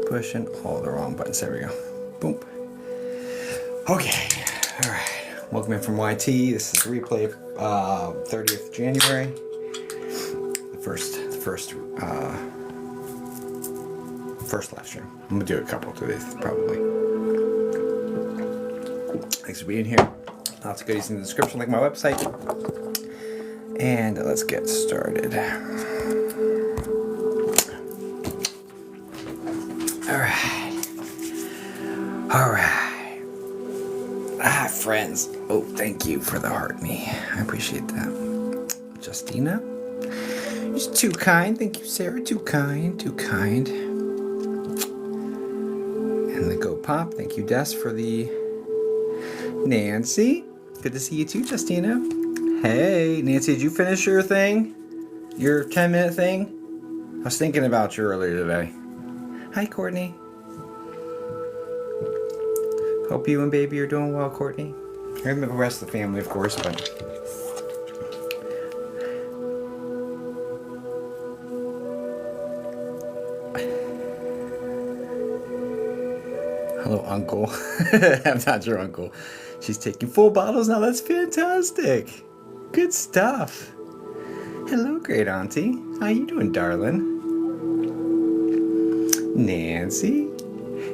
pushing all the wrong buttons. There we go. Boom. Okay. All right. Welcome in from YT. This is the replay of 30th January. The first live stream. I'm gonna do a couple today, probably. Thanks for being here. Lots of goodies in the description, like my website. And let's get started. All right. Ah, friends. Oh, thank you for the heart me. I appreciate that. Justina. You're too kind. Thank you, Sarah. Too kind. Too kind. And the Go Pop. Thank you, Des, for the Nancy. Good to see you too, Justina. Hey, Nancy, did you finish your thing? Your 10-minute thing? I was thinking about you earlier today. Hi, Courtney. Hope you and baby are doing well, Courtney. And the rest of the family, of course, but... Hello, Uncle. I'm not your uncle. She's taking full bottles now. That's fantastic. Good stuff. Hello, great auntie. How you doing, darling? Nancy?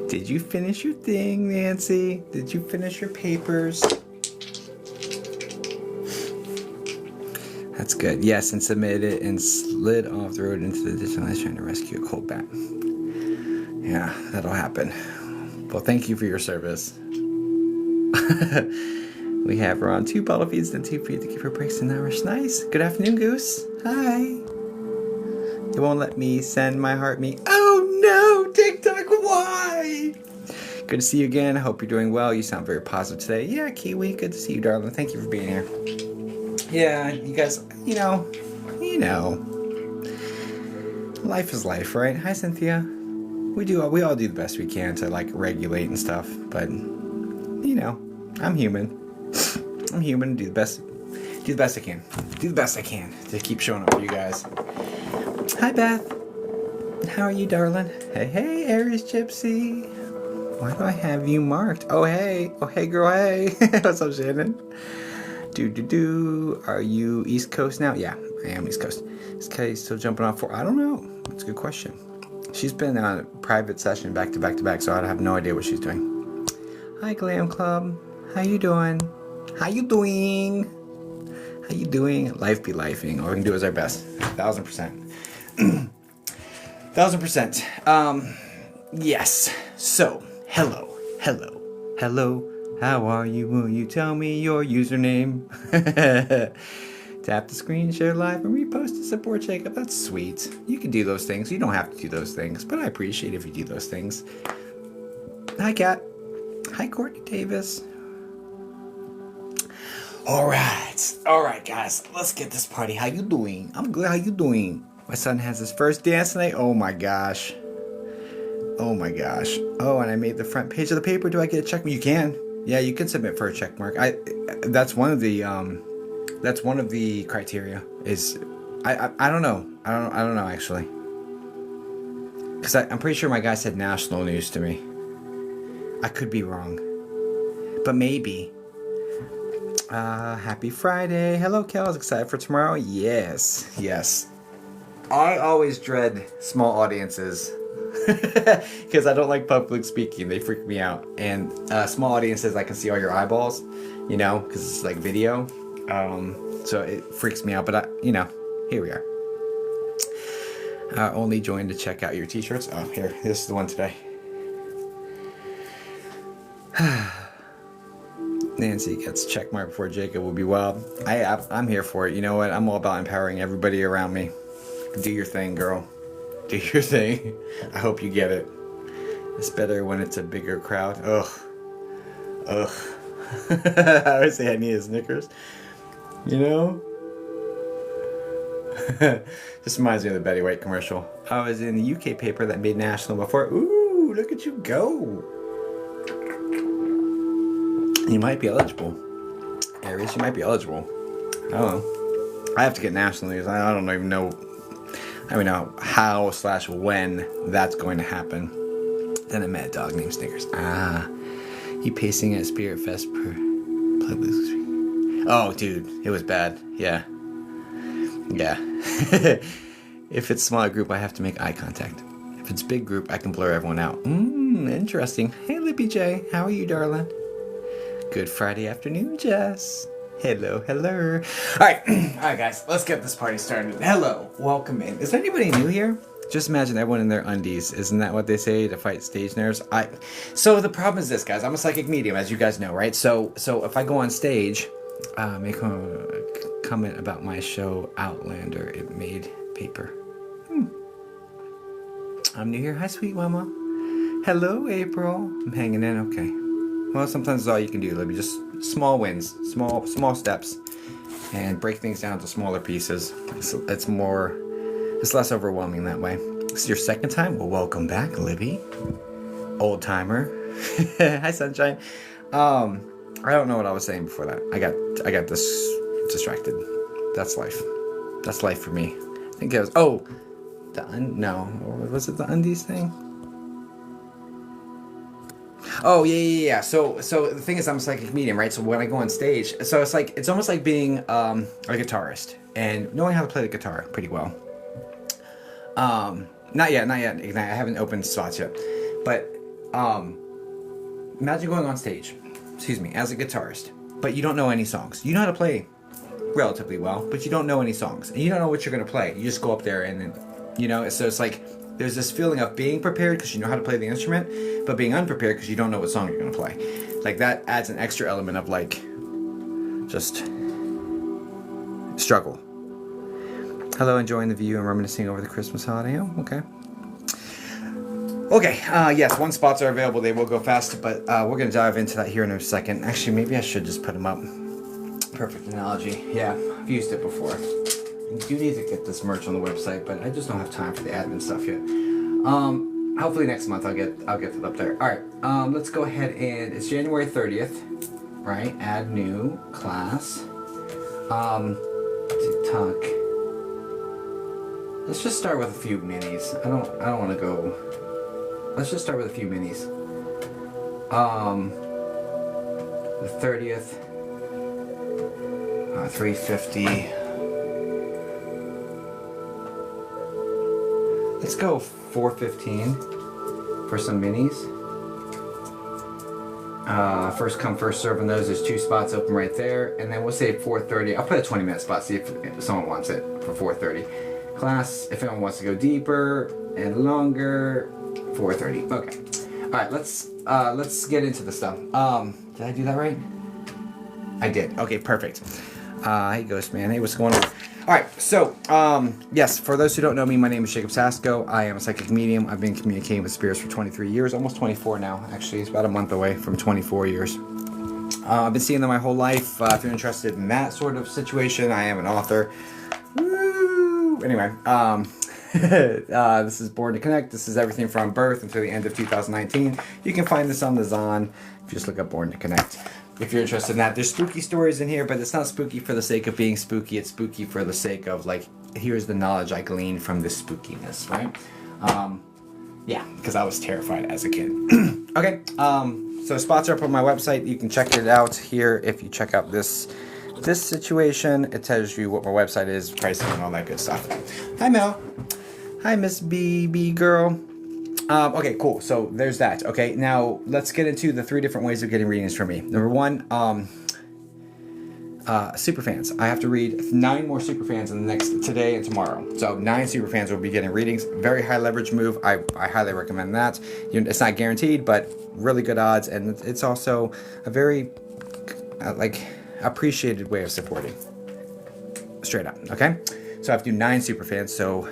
Did you finish your thing, Nancy? Did you finish your papers? That's good. Yes, and submitted it and slid off the road into the ditch. I was trying to rescue a cold bat. Yeah, that'll happen. Well, thank you for your service. We have her on 2 bottle feeds and 2 feed to keep her breaks and hours. Nice. Good afternoon, Goose. Hi. It won't let me send my heart me. Oh no, TikTok, why? Good to see you again. I hope you're doing well. You sound very positive today. Yeah, Kiwi, good to see you, darling. Thank you for being here. Yeah, you guys, you know, life is life, right? Hi, Cynthia. We all do the best we can to like regulate and stuff, but you know, I'm human. I'm human. Do the best I can. Do the best I can to keep showing up for you guys. Hi, Beth. How are you, darling? Hey, Aries Gypsy. Why do I have you marked? Oh, hey, girl, hey. What's up, Shannon? Are you East Coast now? Yeah, I am East Coast. Is Kelly still jumping off for? I don't know. That's a good question. She's been on a private session back to back, so I have no idea what she's doing. Hi, Glam Club. How you doing? How you doing? Life be lifing. All we can do is our best. 1000%. 1000%. Yes. So, hello. How are you? Will you tell me your username? Tap the screen, share live, and repost to support Jacob. That's sweet. You can do those things. You don't have to do those things, but I appreciate if you do those things. Hi, Kat. Hi, Courtney Davis. All right, guys. Let's get this party. How you doing? I'm good. How you doing? My son has his first dance tonight. Oh my gosh. Oh, and I made the front page of the paper. Do I get a check? You can. Yeah, you can submit for a check mark. That's one of the criteria. Is I don't know. I don't know actually. Because I'm pretty sure my guy said national news to me. I could be wrong, but maybe. Happy Friday. Hello, Kel. I was excited for tomorrow. Yes. I always dread small audiences because I don't like public speaking. They freak me out. And small audiences, I can see all your eyeballs, you know, because it's like video. So it freaks me out. But here we are. Only joined to check out your t-shirts. Oh, here. This is the one today. Nancy gets check mark before Jacob will be wild. I'm here for it. You know what? I'm all about empowering everybody around me. Do your thing, girl. Do your thing. I hope you get it. It's better when it's a bigger crowd. Ugh. I always say I need a Snickers. You know? Just reminds me of the Betty White commercial. I was in the UK paper that made national before. Ooh, look at you go. You might be eligible. Aries, you might be eligible. I don't know. I have to get national news. I don't even know how/when that's going to happen. Then I met a dog named Snickers. Ah, he pacing at Spirit Fest per play Blues. Oh, dude, it was bad. Yeah. If it's smaller group, I have to make eye contact. If it's big group, I can blur everyone out. Interesting. Hey, Lippy J, how are you, darling? Good Friday afternoon, Jess. Hello. All right, guys, let's get this party started. Hello, welcome in. Is there anybody new here? Just imagine everyone in their undies. Isn't that what they say to fight stage nerves? So the problem is this, guys. I'm a psychic medium, as you guys know, right? So if I go on stage, make a comment about my show Outlander. It made paper. I'm new here. Hi, sweet mama. Hello, April. I'm hanging in. Okay. Well, sometimes it's all you can do, Libby. Just small wins, small steps, and break things down to smaller pieces. It's less overwhelming that way. This is your second time? Well, welcome back, Libby. Old timer. Hi, sunshine. I don't know what I was saying before that. I got distracted. That's life. That's life for me. I think it was was it the undies thing? Oh yeah. So the thing is, I'm a psychic medium, right? So when I go on stage, so it's almost like being a guitarist and knowing how to play the guitar pretty well. Not yet, Ignite. I haven't opened spots yet. But imagine going on stage, as a guitarist, but you don't know any songs. You know how to play relatively well, but you don't know any songs. And you don't know what you're going to play. You just go up there and then, so it's like there's this feeling of being prepared because you know how to play the instrument, but being unprepared because you don't know what song you're going to play. Like that adds an extra element of like just struggle. Hello, enjoying the view and reminiscing over the Christmas holiday. Oh, okay. Okay, yes, one spots are available. They will go fast, but we're going to dive into that here in a second. Actually, maybe I should just put them up. Perfect analogy. Yeah, I've used it before. I do need to get this merch on the website, but I just don't have time for the admin stuff yet. Hopefully next month I'll get it up there. All right, let's go ahead and it's January 30th, right? Add new class. TikTok. Let's just start with a few minis. I don't want to go. Let's just start with a few minis. The 30th. 350. Let's go 415 for some minis. First come, first serve on those. There's 2 spots open right there. And then we'll say 430. I'll put a 20-minute spot, see if someone wants it for 430. Class, if anyone wants to go deeper and longer, 430. Okay. All right, let's get into the stuff. Did I do that right? I did. Okay, perfect. Hey, Ghost Man. Hey, what's going on? All right, so, yes, for those who don't know me, my name is Jacob Sasko. I am a psychic medium. I've been communicating with spirits for 23 years, almost 24 now, actually. It's about a month away from 24 years. I've been seeing them my whole life. If you're interested in that sort of situation, I am an author. Woo! Anyway, this is Born to Connect. This is everything from birth until the end of 2019. You can find this on the Zon if you just look up Born to Connect. If you're interested in that, there's spooky stories in here, but it's not spooky for the sake of being spooky. It's spooky for the sake of, like, here's the knowledge I gleaned from this spookiness, right? Yeah, because I was terrified as a kid. Okay, so spots are up on my website. You can check it out here. If you check out this situation, it tells you what my website is, pricing, and all that good stuff. Hi, Mel. Hi, Miss BB girl. Okay, cool. So there's that. Okay, now let's get into the 3 different ways of getting readings from me. Number 1, superfans. I have to read 9 more superfans in the next today and tomorrow. So 9 superfans will be getting readings. Very high leverage move. I highly recommend that. It's not guaranteed, but really good odds, and it's also a very appreciated way of supporting. Straight up. Okay, so I have to do 9 superfans. So.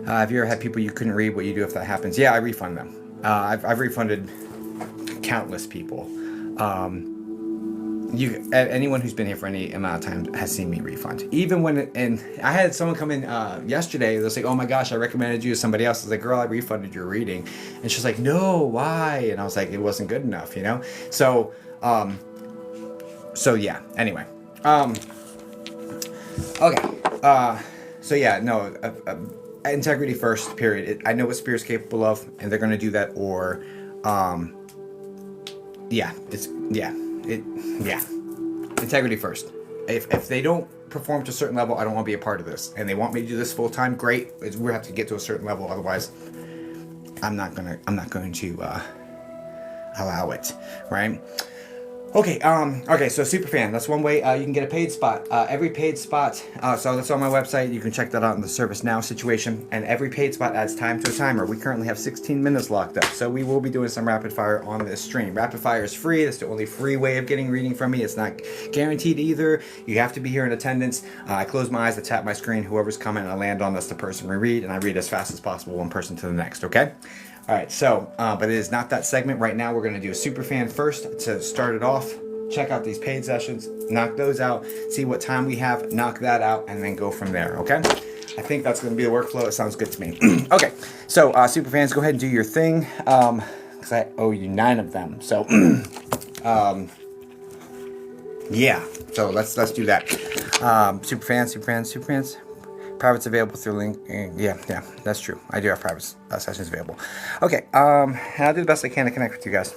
Have you ever had people you couldn't read? What you do if that happens? Yeah, I refund them. I've refunded countless people. Anyone who's been here for any amount of time has seen me refund. Even when, and I had someone come in yesterday. They was like, "Oh my gosh, I recommended you to somebody else." I was like, "Girl, I refunded your reading," and she's like, "No, why?" And I was like, "It wasn't good enough, you know." So yeah. Anyway, okay. So yeah, no. integrity first, period. I know what Spirit's capable of, and they're going to do that, or, integrity first. If they don't perform to a certain level, I don't want to be a part of this. And they want me to do this full time, great. We have to get to a certain level, otherwise, I'm not going to allow it, right? Okay, so Superfan, that's one way you can get a paid spot. Every paid spot, so that's on my website. You can check that out in the Service Now situation. And every paid spot adds time to a timer. We currently have 16 minutes locked up, so we will be doing some rapid fire on this stream. Rapid fire is free. That's the only free way of getting reading from me. It's not guaranteed either. You have to be here in attendance. I close my eyes, I tap my screen. Whoever's coming, I land on, that's the person we read, and I read as fast as possible, one person to the next, okay? All right, so, but it is not that segment. Right now, we're going to do a Superfan first to start it off. Check out these paid sessions, knock those out, see what time we have, knock that out, and then go from there, okay? I think that's going to be the workflow. It sounds good to me. Okay, so Superfans, go ahead and do your thing, because I owe you 9 of them. So, yeah, so let's do that. Superfans. Private's available through link. Yeah, that's true. I do have private sessions available. Okay, and I'll do the best I can to connect with you guys.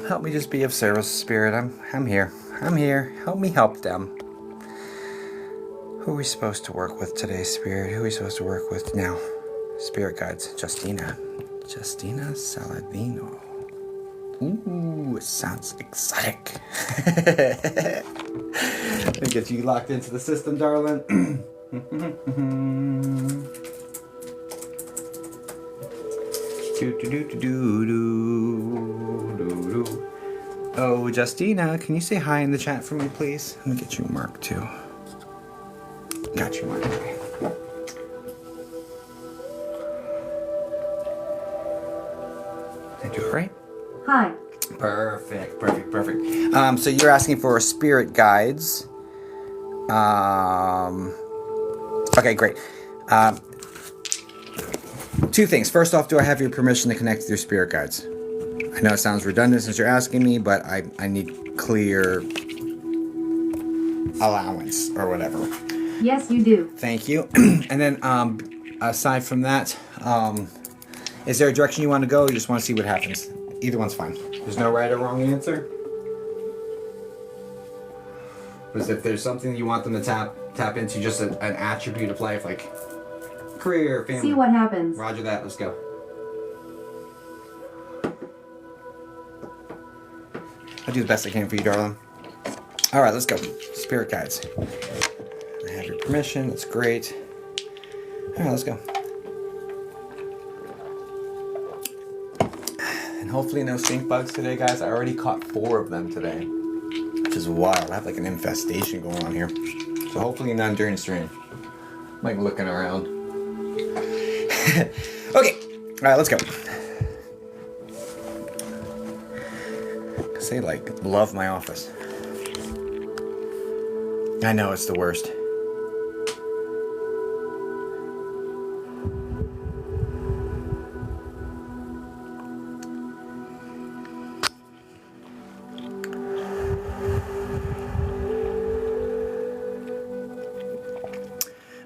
Help me just be of service, Spirit. I'm here. Help me help them. Who are we supposed to work with today, Spirit? Who are we supposed to work with now? Spirit guides. Justina Saladino. Ooh, it sounds exotic. Let me get you locked into the system, darling. Oh, Justina, can you say hi in the chat for me, please? Let me get you marked too. Got you marked. Did I do it right? Hi. Perfect. So you're asking for spirit guides. Okay, great. 2 things. First off, do I have your permission to connect with your spirit guides? I know it sounds redundant since you're asking me, but I need clear allowance or whatever. Yes, you do. Thank you. And then, aside from that, is there a direction you want to go, or you just want to see what happens? Either one's fine. There's no right or wrong answer. Because if there's something you want them to tap into, just an attribute of life, like career, family. See what happens. Roger that. Let's go. I'll do the best I can for you, darling. All right, let's go. Spirit guides. I have your permission. That's great. All right, let's go. And hopefully no stink bugs today, guys. I already caught 4 of them today, which is wild. I have like an infestation going on here. So hopefully none during the stream. I'm like looking around. Okay. All right, let's go. They like love my office. I know it's the worst.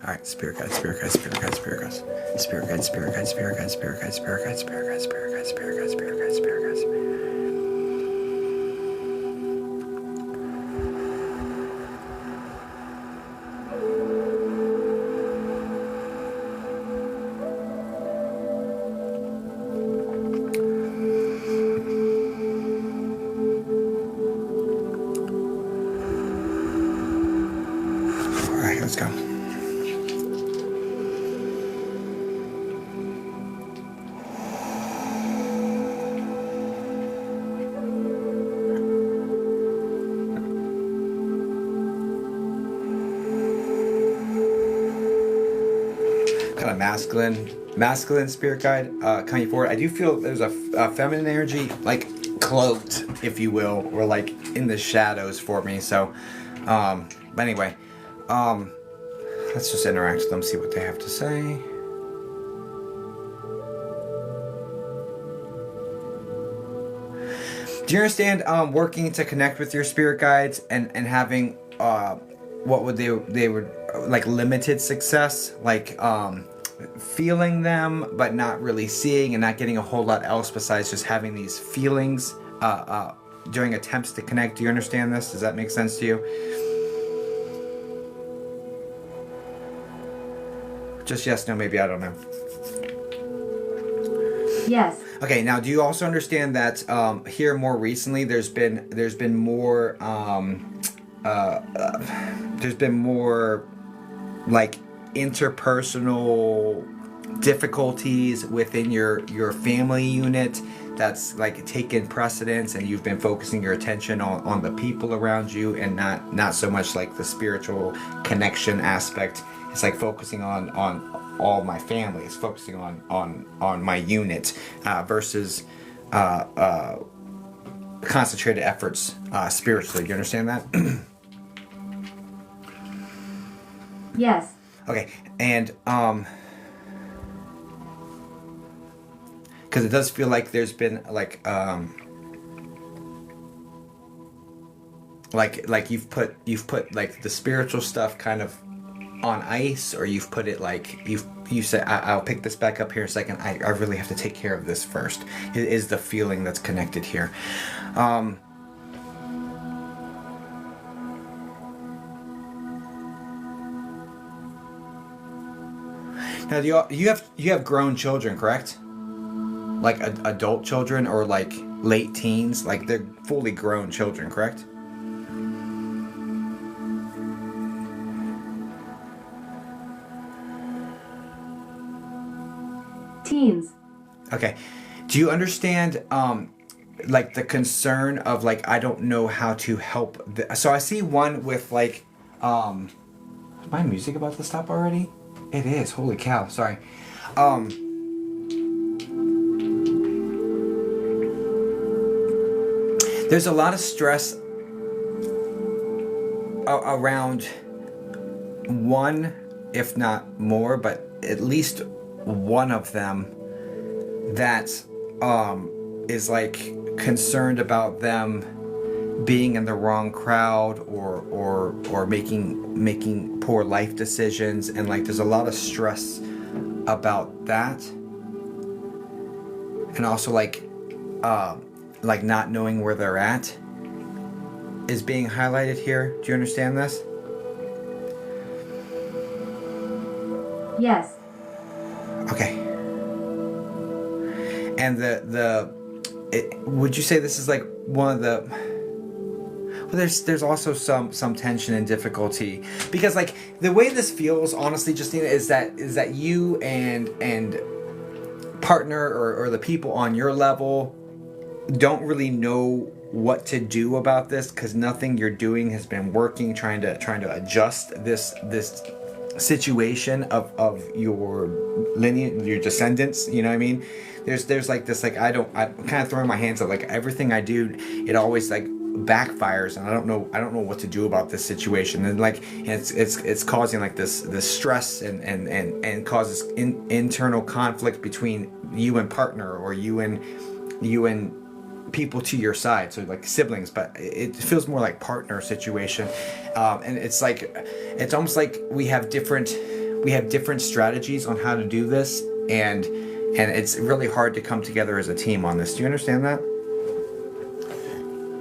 All right, spirit guides. Let's go. Kind of masculine spirit guide coming forward. I do feel there's a feminine energy, like cloaked, if you will, or like in the shadows for me. So, but anyway, let's just interact with them, see what they have to say. Do you understand working to connect with your spirit guides and having what would they would like limited success, like feeling them but not really seeing and not getting a whole lot else besides just having these feelings during attempts to connect. Do you understand this? Does that make sense to you? Just yes, no, maybe, I don't know. Yes. Okay, now do you also understand that here more recently there's been more like interpersonal difficulties within your family unit that's like taken precedence, and you've been focusing your attention on the people around you and not so much like the spiritual connection aspect. It's like focusing on all my family. It's focusing on my unit versus concentrated efforts spiritually. Do you understand that? Yes. Okay, and because it does feel like there's been like you've put like the spiritual stuff kind of on ice, or you've put it like you said, I'll pick this back up here in a second. I really have to take care of this first. It is the feeling that's connected here. Now, you have grown children, correct? Like adult children or like late teens, like they're fully grown children, correct? Teens. Okay. Do you understand like the concern of like I don't know how to help so I see one with like is my music about to stop already? It is. Holy cow. Sorry. There's a lot of stress around one, if not more, but at least one of them that is like concerned about them being in the wrong crowd or making poor life decisions, and like there's a lot of stress about that, and also like not knowing where they're at is being highlighted here. Do you understand this? Yes. Okay. And would you say this is like one of the? Well, there's also some tension and difficulty, because like the way this feels, honestly, Justina, is that you and partner or the people on your level don't really know what to do about this, because nothing you're doing has been working. Trying to adjust this situation of your lineage, your descendants, you know what I mean? There's like this, like I'm kind of throwing my hands up, like everything I do, it always like backfires, and I don't know what to do about this situation, and like it's causing like this stress and causes internal conflict between you and partner, or you and people to your side, so like siblings, but it feels more like partner situation, and it's almost like we have different strategies on how to do this, and it's really hard to come together as a team on this. Do you understand that?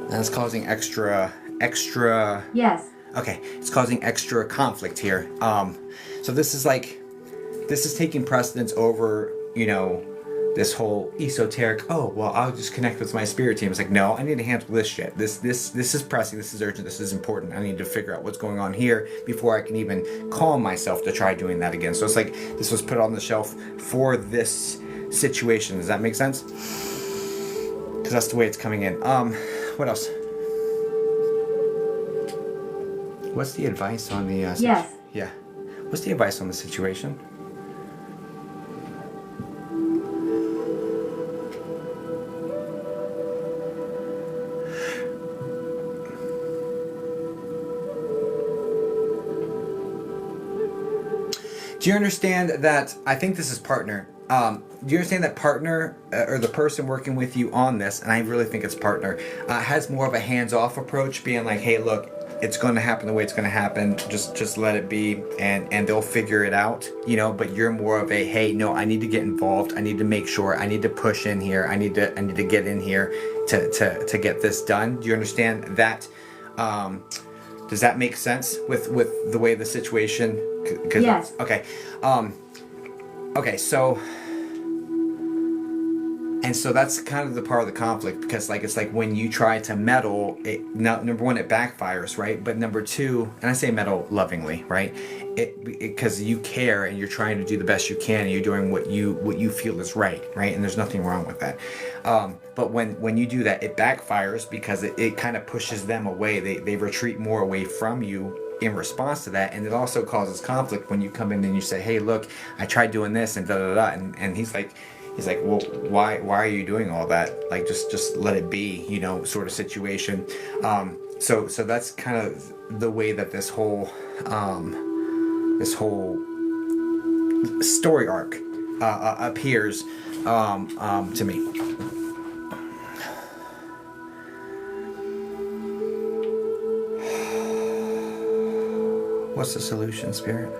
And it's causing extra. Yes. Okay, it's causing extra conflict here. So this is taking precedence over, this whole esoteric, oh, well, I'll just connect with my spirit team. It's like, no, I need to handle this shit. This is pressing, this is urgent, this is important. I need to figure out what's going on here before I can even calm myself to try doing that again. So it's like this was put on the shelf for this situation. Does that make sense? Because that's the way it's coming in. What else? What's the advice on the yes. Yeah. What's the advice on the situation? Do you understand that, I think this is partner, do you understand that partner, or the person working with you on this, and I really think it's partner, has more of a hands-off approach, being like, hey, look, it's going to happen the way it's going to happen. Just let it be, and they'll figure it out, you know. But you're more of a, hey, no, I need to get involved. I need to make sure. I need to push in here. I need to get in here to get this done. Do you understand that? Does that make sense with the way the situation? Yes. Okay. Okay. So. And so that's kind of the part of the conflict, because like it's like when you try to meddle, number one, it backfires, right? But number two, and I say meddle lovingly, right? Because you care and you're trying to do the best you can, and you're doing what you feel is right? And there's nothing wrong with that. But when you do that, it backfires because it kind of pushes them away. They retreat more away from you in response to that, and it also causes conflict when you come in and you say, hey, look, I tried doing this and da da da, and he's like, well, why are you doing all that? Like, just let it be, you know, sort of situation. So that's kind of the way that this whole story arc appears to me. What's the solution, Spirit?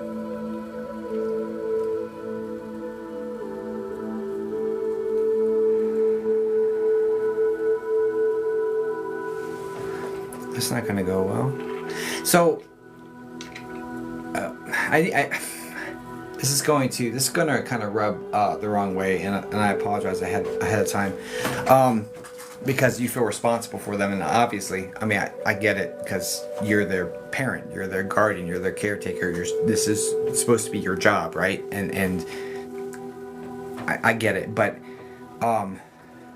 It's not going to go well. So, this is going to kind of rub the wrong way, and I apologize ahead of time, because you feel responsible for them, and obviously, I mean, I get it, because you're their parent, you're their guardian, you're their caretaker. This is supposed to be your job, right? And I get it, but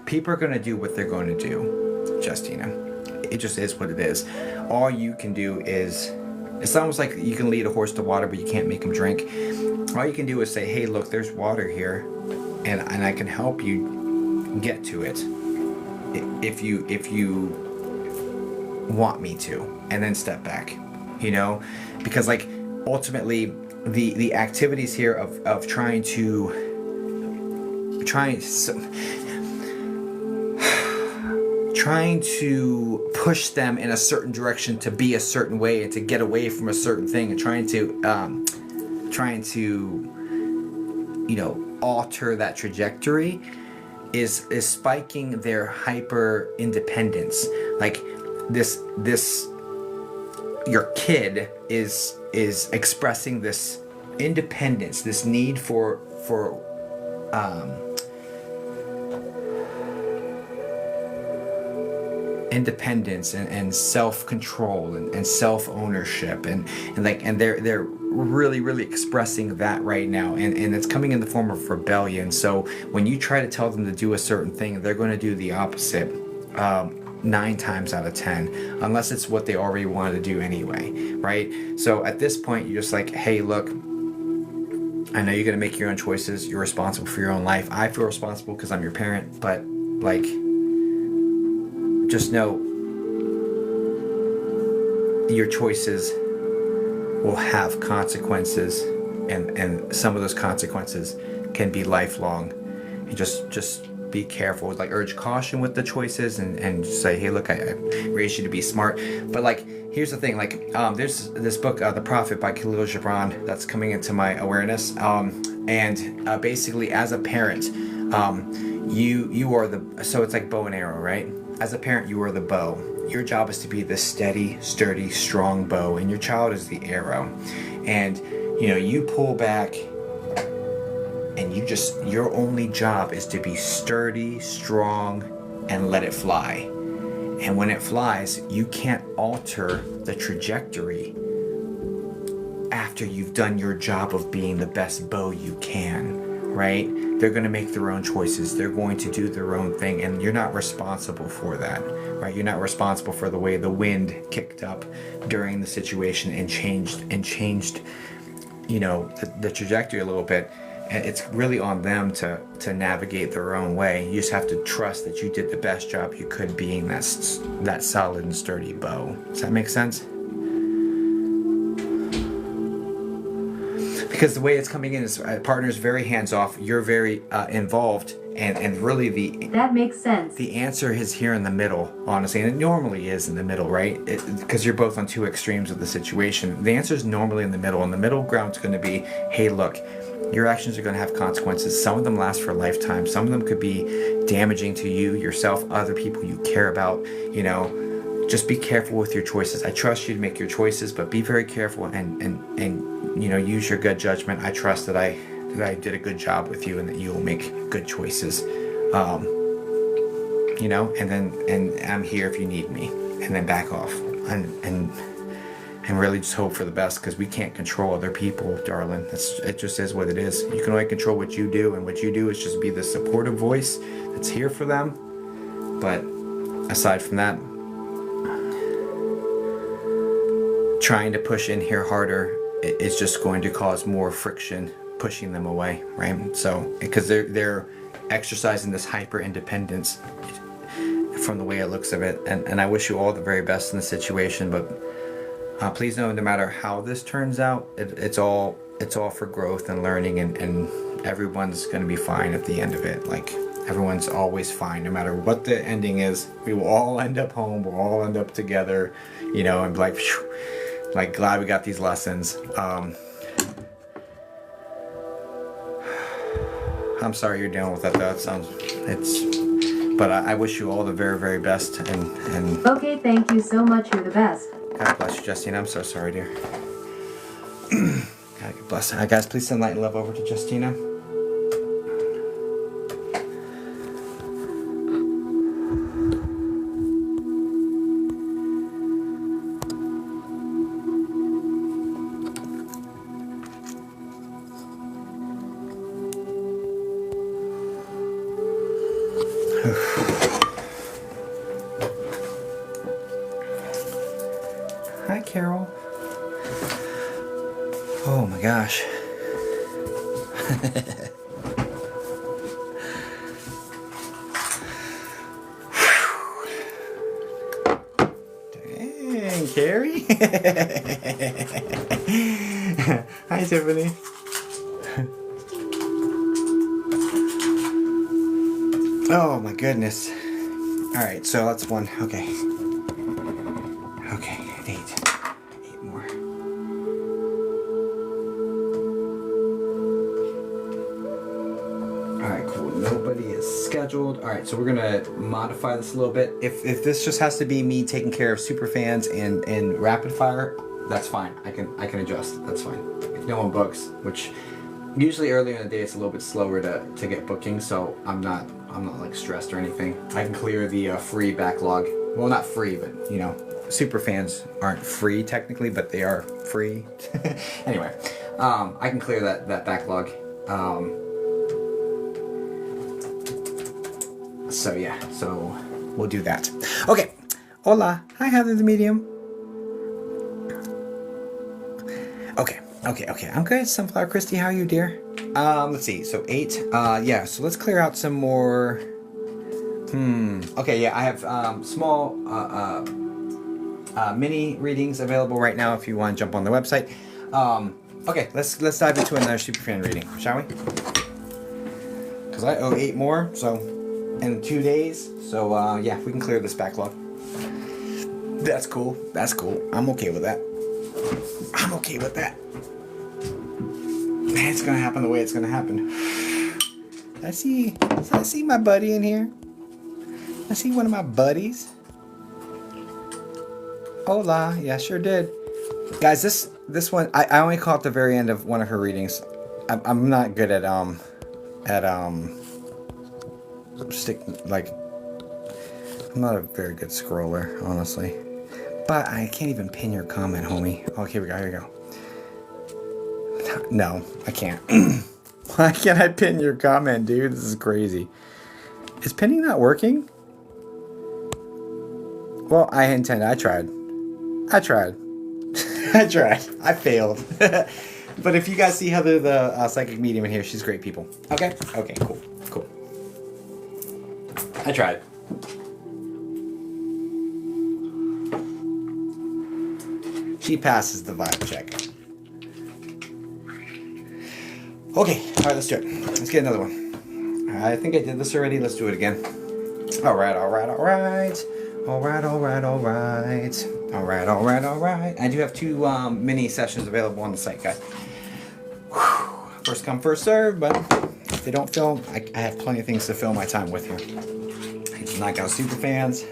people are going to do what they're going to do, Justina. It just is what it is. All you can do is, it's almost like you can lead a horse to water, but you can't make him drink. All you can do is say, hey, look, there's water here, and I can help you get to it if you want me to, and then step back, you know, because like ultimately the activities here of trying to push them in a certain direction to be a certain way and to get away from a certain thing, and trying to you know, alter that trajectory is spiking their hyper independence. Like this your kid is expressing this independence, this need for independence and self-control and self-ownership, and they're really expressing that right now, and it's coming in the form of rebellion. So when you try to tell them to do a certain thing, they're going to do the opposite 9 times out of 10, unless it's what they already wanted to do anyway, right? So at this point, you're just like, hey, look, I know you're going to make your own choices, you're responsible for your own life. I feel responsible because I'm your parent, but like, just know your choices will have consequences, and some of those consequences can be lifelong. You just be careful, like urge caution with the choices, and just say, hey, look, I raised you to be smart. But like, here's the thing, like there's this book, The Prophet by Khalil Gibran, that's coming into my awareness, and basically as a parent, you are the, so it's like bow and arrow, right? As a parent, you are the bow. Your job is to be the steady, sturdy, strong bow, and your child is the arrow. And you know, you pull back, and your only job is to be sturdy, strong, and let it fly. And when it flies, you can't alter the trajectory after you've done your job of being the best bow you can, right? They're going to make their own choices. They're going to do their own thing, and you're not responsible for that, right? You're not responsible for the way the wind kicked up during the situation and changed, you know, the trajectory a little bit. And it's really on them to navigate their own way. You just have to trust that you did the best job you could being that solid and sturdy bow. Does that make sense? Because the way it's coming in is partner's very hands off, you're very involved, And really That makes sense. the answer is here in the middle, honestly, and it normally is in the middle, right? Because you're both on two extremes of the situation. The answer is normally in the middle, and the middle ground's going to be, hey, look, your actions are going to have consequences. Some of them last for a lifetime. Some of them could be damaging to you, yourself, other people you care about. You know, just be careful with your choices. I trust you to make your choices, but be very careful and you know, use your good judgment. I trust that I did a good job with you and that you will make good choices. You know, and I'm here if you need me, and then back off and really just hope for the best, because we can't control other people, darling. It just is what it is. You can only control what you do, and what you do is just be the supportive voice that's here for them. But aside from that, trying to push in here harder is just going to cause more friction, pushing them away, right? So because they're exercising this hyper independence from the way it looks of it, and I wish you all the very best in the situation, but please know, no matter how this turns out, it's all for growth and learning, and everyone's going to be fine at the end of it. Like, everyone's always fine, no matter what the ending is. We will all end up home. We'll all end up together, you know, and be like, phew, like, glad we got these lessons. I'm sorry you're dealing with that, though. But I wish you all the very, very best. And Okay, thank you so much. You're the best. God bless you, Justine. I'm so sorry, dear. God bless. Guys, please send light and love over to Justina. Hi, Carol. Oh my gosh. Dang, Carrie. Hi, Tiffany. Oh my goodness. All right, so that's one. Okay. Okay, 8 more. All right, cool. Nobody is scheduled. All right, so we're gonna modify this a little bit. If this just has to be me taking care of super fans and rapid fire, that's fine. I can adjust. That's fine. If no one books, which usually earlier in the day it's a little bit slower to get bookings, so I'm not like stressed or anything. I can clear the free backlog. Well, not free, but you know, super fans aren't free technically, but they are free. Anyway, I can clear that backlog. So yeah, so we'll do that. Okay. Hola. Hi, Heather the Medium. Okay. I'm good. Sunflower Christy, how are you, dear? Let's see. So 8. Yeah. So let's clear out some more. Okay. Yeah. I have small mini readings available right now if you want to jump on the website. Okay. Let's dive into another superfan reading, shall we? Because I owe 8 more. So in 2 days. So yeah, we can clear this backlog. That's cool. I'm okay with that. Man, it's gonna happen the way it's gonna happen. I see my buddy in here. I see one of my buddies. Hola, yeah, sure did. Guys, this one I only caught the very end of one of her readings. I'm not good at I'm not a very good scroller, honestly. But I can't even pin your comment, homie. Oh, here we go. No, I can't. Why can't I pin your comment, dude? This is crazy. Is pinning not working? Well, I tried. I failed. But if you guys see Heather the psychic medium in here, she's great people. Okay, cool. I tried. She passes the vibe check. Okay, alright, let's do it. Let's get another one. I think I did this already. Let's do it again. All right. I do have 2 mini sessions available on the site, guys. Whew. First come, first serve, but if they don't fill, I have plenty of things to fill my time with here. I just knock out super fans.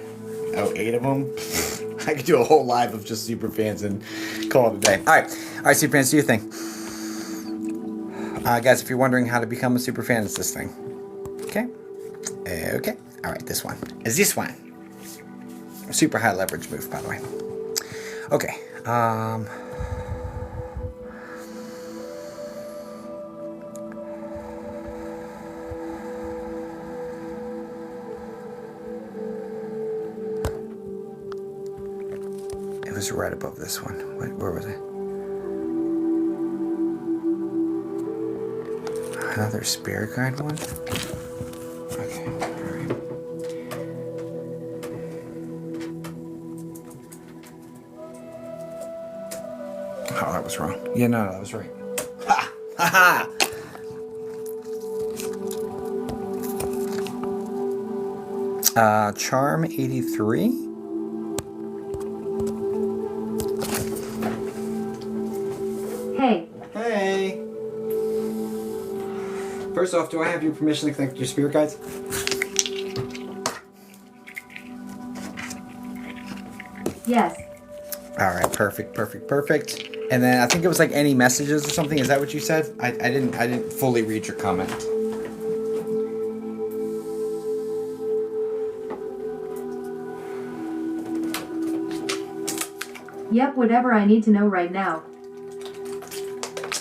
8 of them. I could do a whole live of just super fans and call it a day. All right, super fans, do your thing. Guys, if you're wondering how to become a super fan, it's this thing. Okay. All right, this one is this one. A super high leverage move, by the way. Okay. It was right above this one. Where was it? Another spirit guide one? Okay, alright. Oh, that was wrong. Yeah, no, that was right. Ha! Ha ha! Charm 83. Hey. Hey! First off, do I have your permission to connect your spirit guides? Yes. Alright, perfect. And then I think it was like any messages or something. Is that what you said? I didn't fully read your comment. Yep, whatever I need to know right now.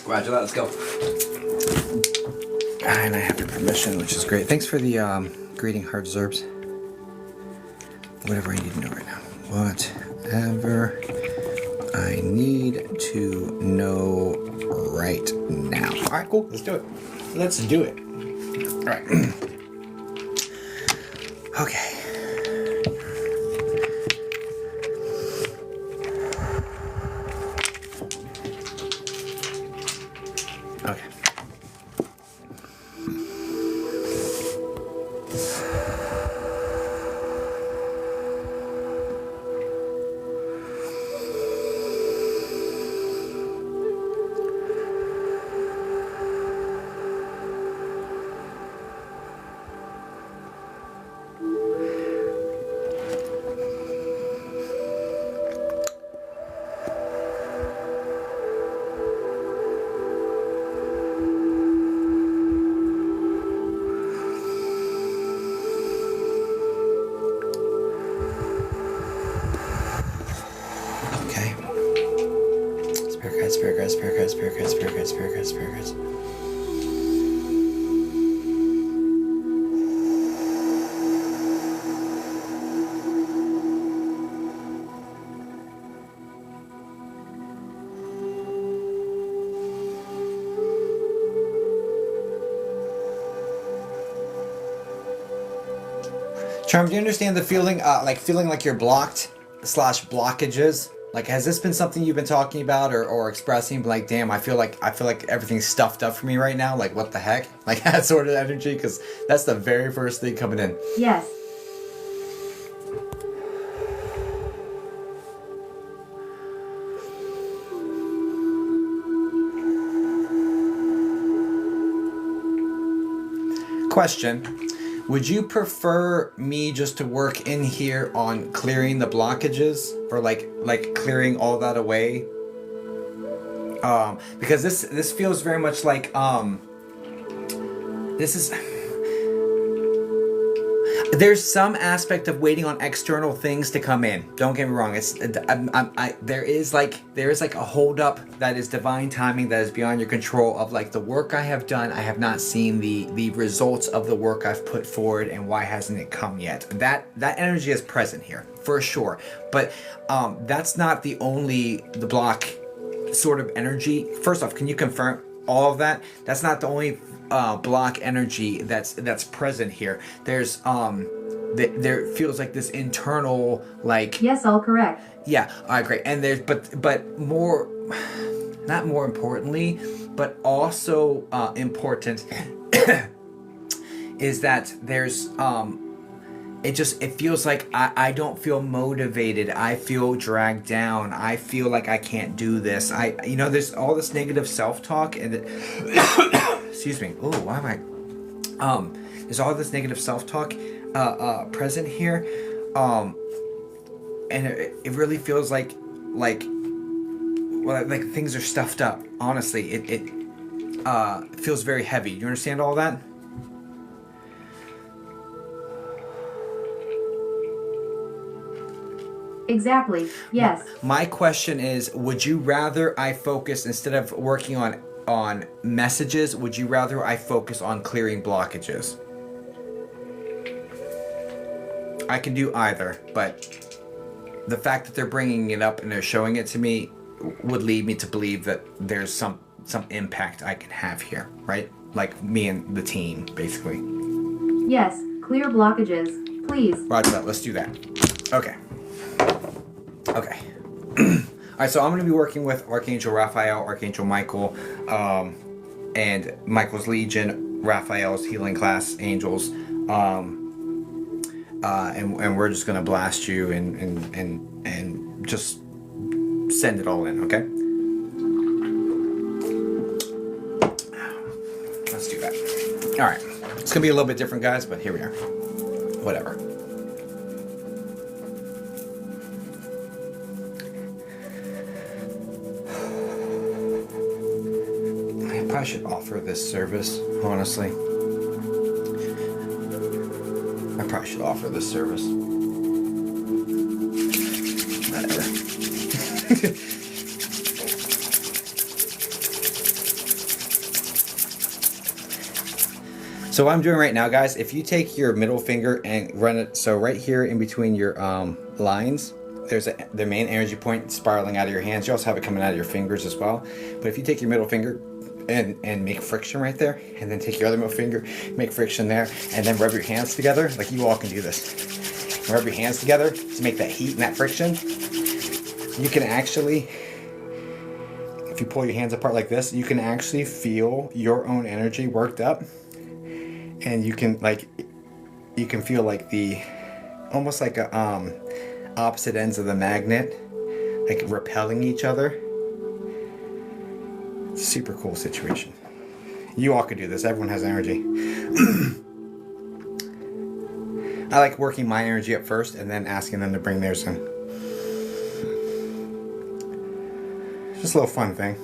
Roger that, let's go. And I have your permission, which is great. Thanks for the greeting, hard deserves. Whatever I need to know right now. Whatever I need to know right now. All right, cool. Let's do it. All right. Okay. Okay. Spirit guides. Charm, do you understand the feeling, feeling like you're blocked / blockages? Like, has this been something you've been talking about or expressing? Like, damn, I feel like everything's stuffed up for me right now. Like, what the heck? Like that sort of energy, because that's the very first thing coming in. Yes. Question. Would you prefer me just to work in here on clearing the blockages, or like clearing all that away? Because this feels very much like this is. There's some aspect of waiting on external things to come in. Don't get me wrong. There is like a hold up that is divine timing, that is beyond your control, of like the work I have done. I have not seen the results of the work I've put forward, and why hasn't it come yet? That energy is present here for sure. But that's not the block sort of energy. First off, can you confirm all of that? That's not the only block energy that's present here. There's there feels like this internal, like, yes, all correct. Yeah, all right, great. And there's but more, not more importantly, but also important is that there's it feels like I don't feel motivated. I feel dragged down. I feel like I can't do this. There's all this negative self-talk and excuse me. Oh, why am I there's all this negative self-talk present here. And it really feels like things are stuffed up. Honestly, it feels very heavy. You understand all that? Exactly. Yes. My question is, would you rather I focus, instead of working on messages, would you rather I focus on clearing blockages? I can do either, but the fact that they're bringing it up and they're showing it to me would lead me to believe that there's some impact I can have here, right? Like me and the team, basically. Yes. Clear blockages, please. Roger that. Let's do that. Okay. Okay. Alright, so I'm going to be working with Archangel Raphael, Archangel Michael, and Michael's Legion, Raphael's Healing Class Angels, and we're just going to blast you and just send it all in, okay? Let's do that. Alright. It's going to be a little bit different, guys, but here we are. Whatever. I should offer this service, honestly. I probably should offer this service. Whatever. So what I'm doing right now, guys, if you take your middle finger and run it, so right here in between your lines, there's the main energy point spiraling out of your hands. You also have it coming out of your fingers as well. But if you take your middle finger and make friction right there, and then take your other middle finger, make friction there, and then rub your hands together, like you all can do this. Rub your hands together to make that heat and that friction. You can actually, if you pull your hands apart like this, you can actually feel your own energy worked up, and you can feel like the, almost like a opposite ends of the magnet, like repelling each other. Super cool situation. You all could do this. Everyone has energy. I like working my energy up first and then asking them to bring theirs in. Just a little fun thing.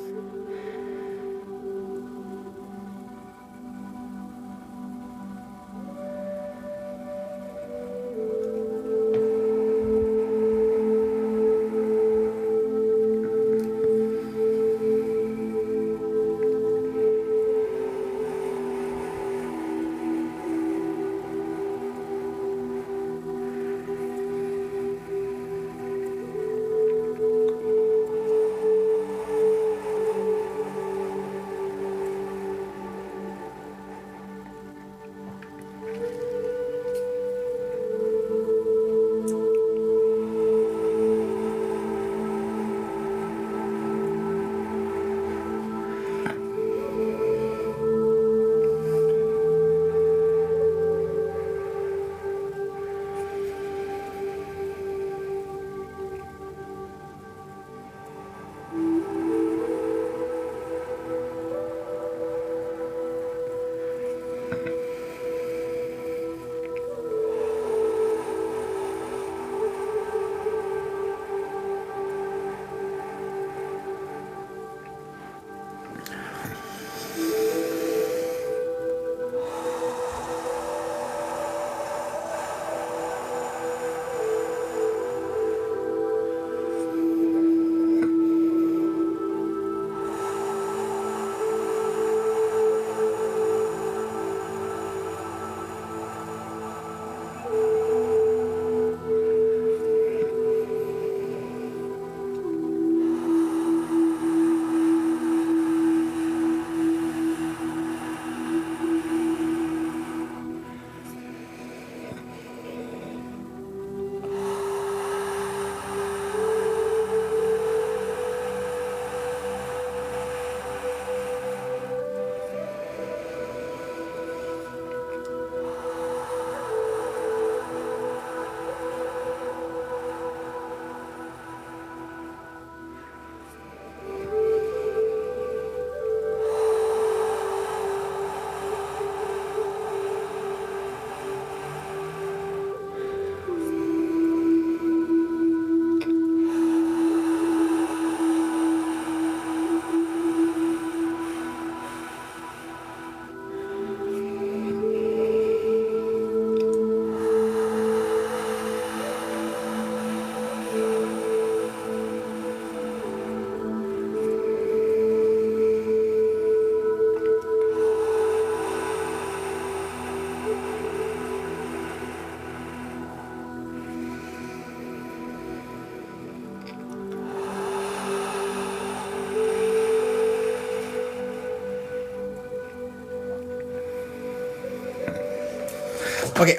Okay,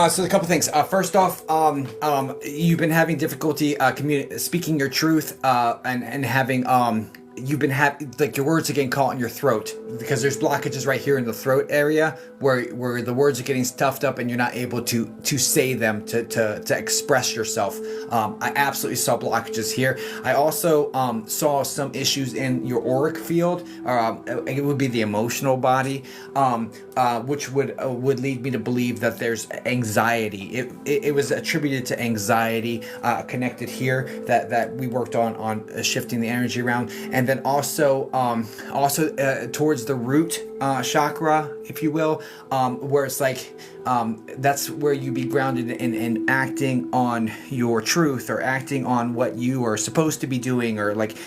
so a couple things. First off, you've been having difficulty speaking your truth, and having you've been having like your words are getting caught in your throat because there's blockages right here in the throat area where the words are getting stuffed up and you're not able to say them to express yourself. I absolutely saw blockages here. I also saw some issues in your auric field. It would be the emotional body, which would lead me to believe that there's anxiety. It was attributed to anxiety connected here that we worked on shifting the energy around, and then also towards the root chakra, if you will, where it's like that's where you be grounded in acting on your truth or acting on what you are supposed to be doing, or like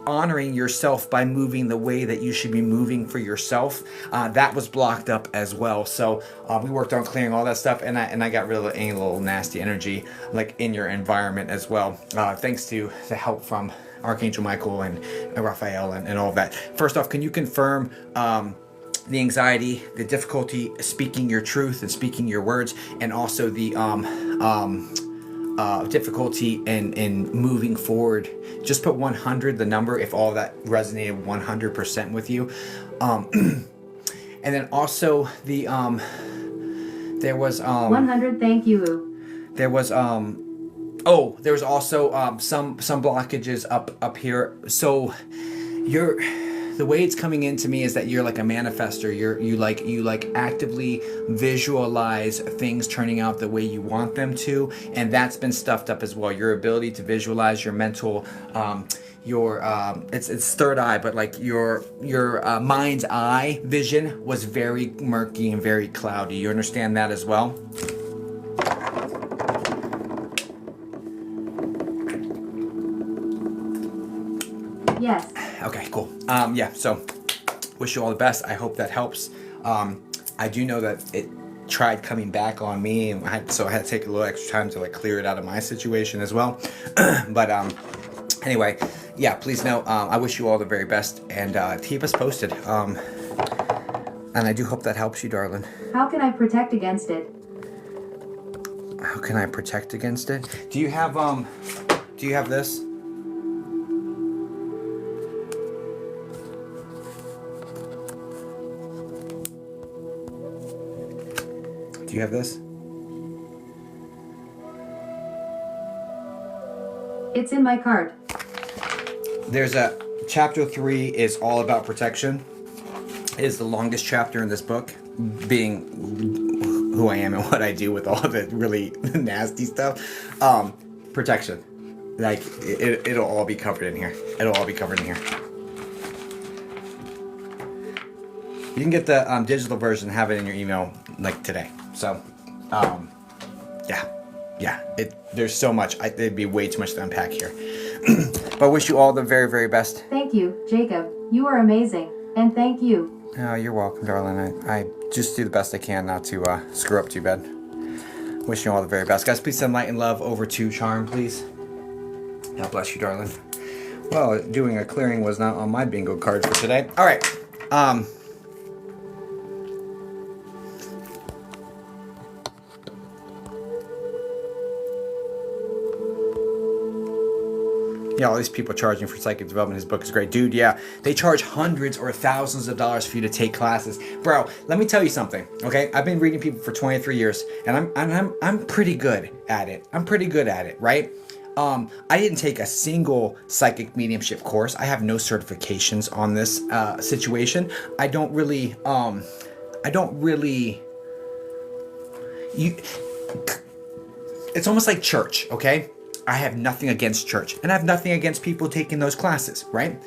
honoring yourself by moving the way that you should be moving for yourself. That was blocked up as well. So we worked on clearing all that stuff, and I got rid of any little nasty energy like in your environment as well, thanks to the help from Archangel Michael and Raphael and all of that. First off, can you confirm the anxiety, the difficulty speaking your truth and speaking your words, and also the difficulty in moving forward? Just put 100, the number, if all of that resonated 100% with you. And then also the there was 100, thank you. there was there was also some blockages up here. So the way it's coming into me is that you're like a manifester. You like actively visualize things turning out the way you want them to, and that's been stuffed up as well. Your ability to visualize, your mental, it's third eye, but like your mind's eye vision was very murky and very cloudy. You understand that as well? Yes. Okay, cool. Yeah, so wish you all the best. I hope that helps. I do know that it tried coming back on me, and so I had to take a little extra time to like clear it out of my situation as well. But anyway, yeah, please know I wish you all the very best, and keep us posted. And I do hope that helps you, darling. How can I protect against it? How can I protect against it? Do you have this? Do you have this? It's in my cart. There's a chapter 3 is all about protection. It is the longest chapter in this book, being who I am and what I do with all the really nasty stuff. Protection. Like it'll all be covered in here. It'll all be covered in here. You can get the digital version, have it in your email like today. So, yeah. There's so much. It'd be way too much to unpack here. But I wish you all the very, very best. Thank you, Jacob. You are amazing. And thank you. Oh, you're welcome, darling. I just do the best I can not to screw up too bad. Wishing you all the very best. Guys, please send light and love over to Charm, please. God bless you, darling. Well, doing a clearing was not on my bingo card for today. All right. Yeah, all these people charging for psychic development. His book is great. Dude, yeah. They charge hundreds or thousands of dollars for you to take classes. Bro, let me tell you something, okay? I've been reading people for 23 years, and I'm pretty good at it. I'm pretty good at it, right? I didn't take a single psychic mediumship course. I have no certifications on this situation. It's almost like church, okay? I have nothing against church, and I have nothing against people taking those classes, right?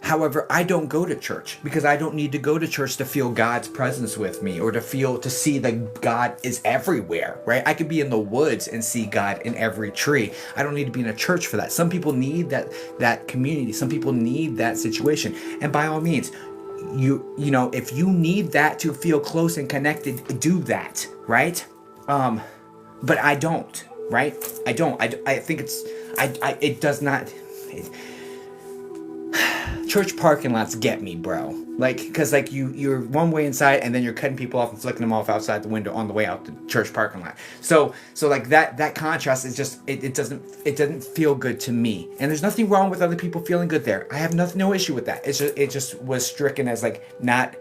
However, I don't go to church because I don't need to go to church to feel God's presence with me, or to see that God is everywhere, right? I could be in the woods and see God in every tree. I don't need to be in a church for that. Some people need that community. Some people need that situation. And by all means, you know, if you need that to feel close and connected, do that, right? But I don't. Right? I don't. I think it does not. church parking lots get me, bro. Like, because like you're one way inside and then you're cutting people off and flicking them off outside the window on the way out the church parking lot. So like that contrast is just it doesn't feel good to me. And there's nothing wrong with other people feeling good there. I have no issue with that. It just was stricken as like not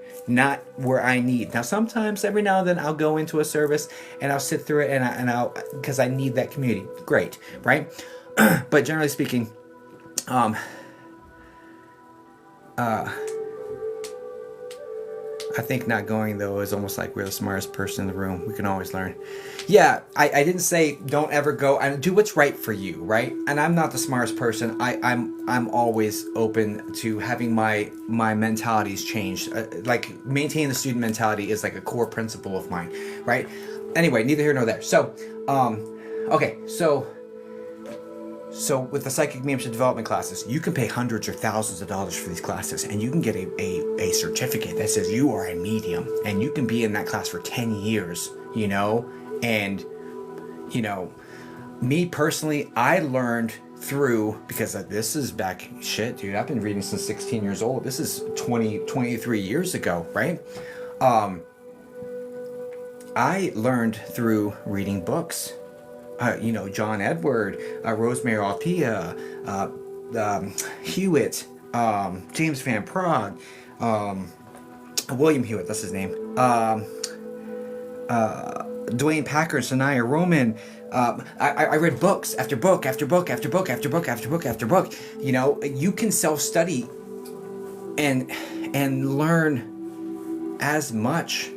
where I need. Now sometimes every now and then I'll go into a service and I'll sit through it and I'll because I need that community. Great, right? But generally speaking, I think not going though is almost like we're the smartest person in the room. We can always learn. Yeah, I didn't say don't ever go and do what's right for you, right? And I'm not the smartest person. I'm always open to having my mentalities changed. Like maintaining the student mentality is like a core principle of mine, right? Anyway, neither here nor there. So, okay, so with the psychic mediumship development classes, you can pay hundreds or thousands of dollars for these classes, and you can get a certificate that says you are a medium, and you can be in that class for 10 years, you know. And you know, me personally, I learned through, because this is back, shit, dude, I've been reading since 16 years old. This is 23 years ago, right? I learned through reading books. You know, John Edward, Rosemary Althea, Hewitt, James Van Prague, William Hewitt, that's his name, Dwayne Packer, Sanaya Roman. I read books after book after book after book after book after book after book. You know, you can self-study and learn as much,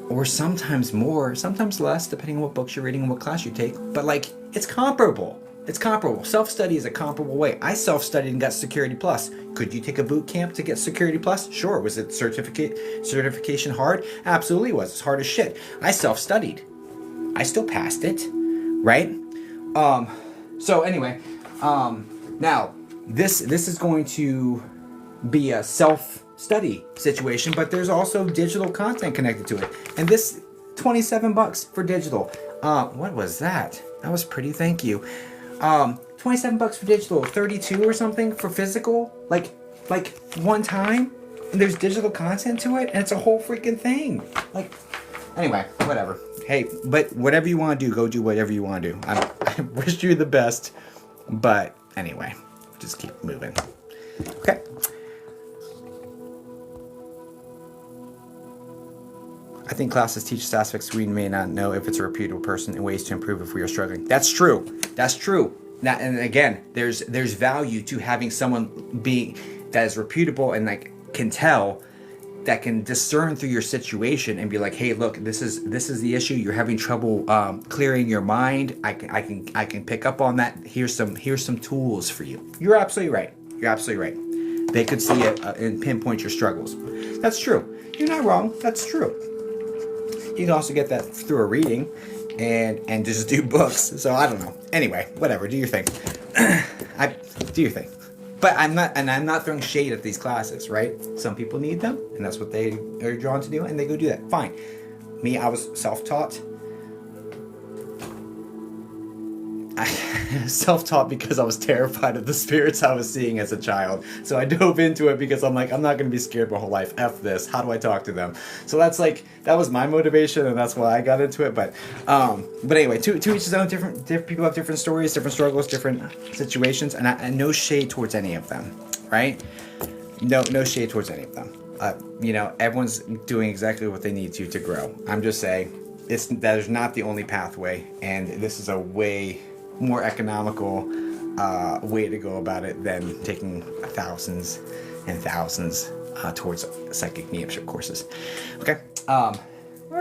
or sometimes more, sometimes less, depending on what books you're reading and what class you take. But like, it's comparable. It's comparable. Self-study is a comparable way. I self-studied and got Security Plus. Could you take a boot camp to get Security Plus? Sure. Was it certification hard? Absolutely was. It's hard as shit. I self-studied. I still passed it, right? So anyway, now this is going to be a self-study situation, but there's also digital content connected to it. And this $27 for digital. What was that? That was pretty, thank you. $27 for digital, 32 or something for physical, like one time, and there's digital content to it, and it's a whole freaking thing. Like, anyway, whatever. Hey, but whatever you want to do, go do whatever you want to do. I wish you the best, but anyway, just keep moving. Okay. I think classes teach us aspects we may not know if it's a reputable person and ways to improve if we are struggling. That's true. That's true. Now, and again, there's value to having someone being that is reputable and like can tell, that can discern through your situation and be like, hey, look, this is the issue. You're having trouble clearing your mind. I can pick up on that. Here's some tools for you. You're absolutely right. You're absolutely right. They could see it and pinpoint your struggles. That's true. You're not wrong. That's true. You can also get that through a reading and just do books. So I don't know. Anyway, whatever. Do your thing. Do your thing. But I'm not throwing shade at these classes, right? Some people need them, and that's what they are drawn to do, and they go do that. Fine. Me, I was self-taught. Self-taught because I was terrified of the spirits I was seeing as a child. So I dove into it because I'm like, I'm not going to be scared my whole life. F this. How do I talk to them? So that was my motivation, and that's why I got into it. But anyway, to each his own. Different people have different stories, different struggles, different situations, and no shade towards any of them, right? No shade towards any of them. Everyone's doing exactly what they need to grow. I'm just saying that is not the only pathway, and this is a way more economical way to go about it than taking thousands and thousands towards psychic mediumship courses. Okay, or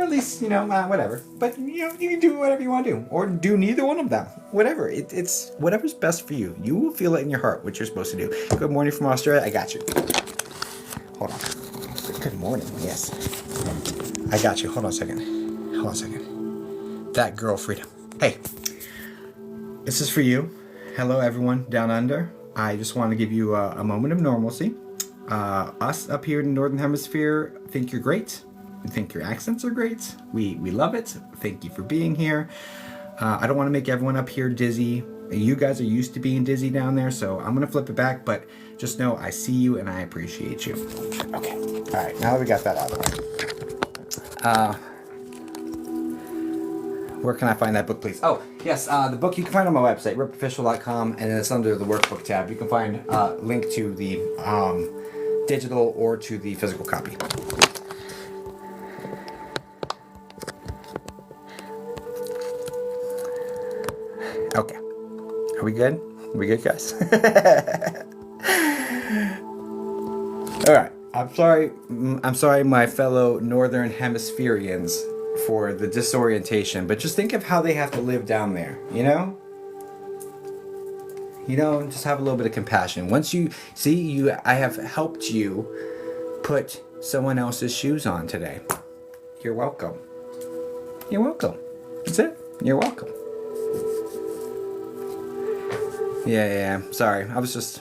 at least whatever. But you can do whatever you want to do, or do neither one of them. Whatever it's whatever's best for you. You will feel it in your heart what you're supposed to do. Good morning from Australia. I got you. Hold on. Good morning. Yes, I got you. Hold on a second. That girl, Freedom. Hey. This is for you. Hello, everyone down under. I just want to give you a moment of normalcy. Us up here in the Northern Hemisphere think you're great. We think your accents are great. We love it. Thank you for being here. I don't want to make everyone up here dizzy You guys are used to being dizzy down there, so I'm going to flip it back, but just know I see you and I appreciate you. Okay. All right. Now that we got that out of the way. Where can I find that book, please? Oh, yes. The book you can find on my website, ripofficial.com, and it's under the workbook tab. You can find a link to the digital or to the physical copy. Okay. Are we good? Are we good, guys? All right. I'm sorry, my fellow Northern Hemispherians, for the disorientation, but just think of how they have to live down there, you know? Just have a little bit of compassion. Once you see, I have helped you put someone else's shoes on today. You're welcome. You're welcome. That's it. You're welcome. Yeah. Sorry. I was just...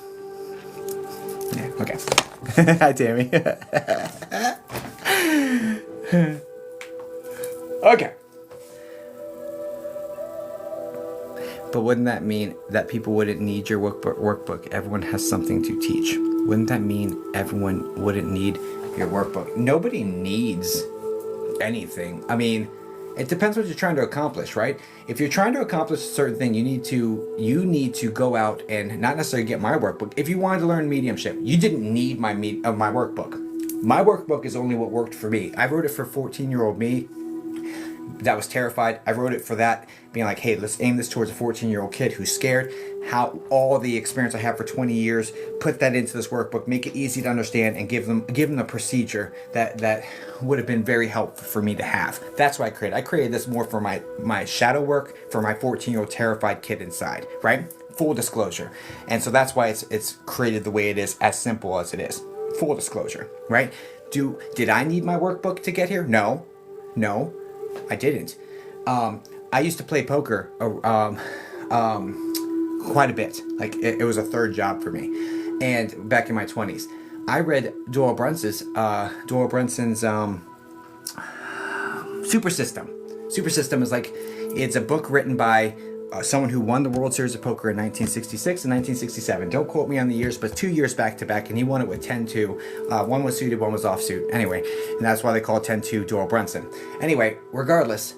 Yeah, okay. Hi, Tammy. Okay. But wouldn't that mean that people wouldn't need your workbook? Everyone has something to teach. Wouldn't that mean everyone wouldn't need your workbook? Nobody needs anything. I mean, it depends what you're trying to accomplish, right? If you're trying to accomplish a certain thing, you need to go out and not necessarily get my workbook. If you wanted to learn mediumship, you didn't need my workbook. My workbook is only what worked for me. I wrote it for 14-year-old me that was terrified. I wrote it for that, being like, hey, let's aim this towards a 14-year-old kid who's scared. How all the experience I have for 20 years, put that into this workbook, make it easy to understand, and give them a procedure that would have been very helpful for me to have. That's what I created. I created this more for my shadow work, for my 14-year-old terrified kid inside, right? Full disclosure. And so that's why it's created the way it is, as simple as it is. Full disclosure, right? Did I need my workbook to get here? No, I didn't. I used to play poker quite a bit. Like it was a third job for me. And back in my 20s, I read Doyle Brunson's Super System. Super System is like, it's a book written by someone who won the World Series of Poker in 1966 and 1967. Don't quote me on the years, but 2 years back to back, and he won it with 10-2. One was suited, one was offsuit. Anyway, and that's why they call it 10-2 Doyle Brunson. Anyway, regardless,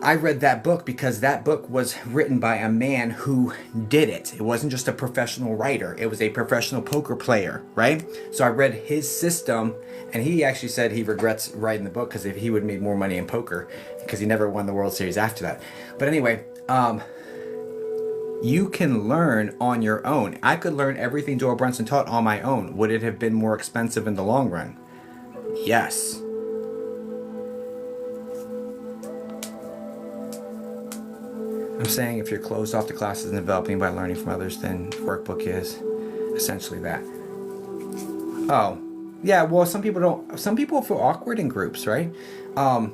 I read that book because that book was written by a man who did it. It wasn't just a professional writer. It was a professional poker player, right? So I read his system, and he actually said he regrets writing the book because he would have made more money in poker because he never won the World Series after that. But anyway, you can learn on your own. I could learn everything Doyle Brunson taught on my own. Would it have been more expensive in the long run? Yes. I'm saying if you're closed off to classes and developing by learning from others, then workbook is essentially that. Oh, yeah. Well, some people feel awkward in groups, right? To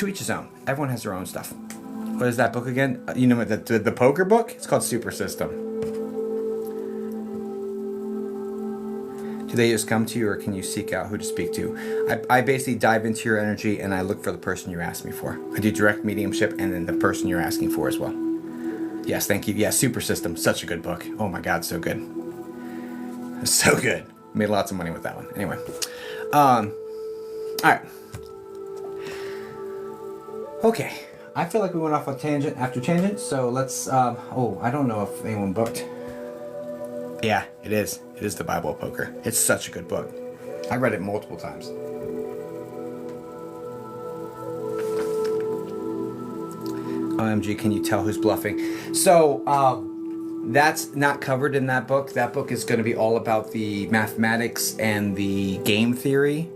each his own. Everyone has their own stuff. What is that book again? You know, the poker book? It's called Super System. Do they just come to you, or can you seek out who to speak to? I basically dive into your energy and I look for the person you asked me for. I do direct mediumship and then the person you're asking for as well. Yes, thank you. Yeah, Super System. Such a good book. Oh my God, so good. So good. Made lots of money with that one. Anyway. All right. Okay. I feel like we went off on tangent after tangent, so let's, I don't know if anyone booked. Yeah, it is. It is the Bible of Poker. It's such a good book. I read it multiple times. OMG, can you tell who's bluffing? So, that's not covered in that book. That book is going to be all about the mathematics and the game theory.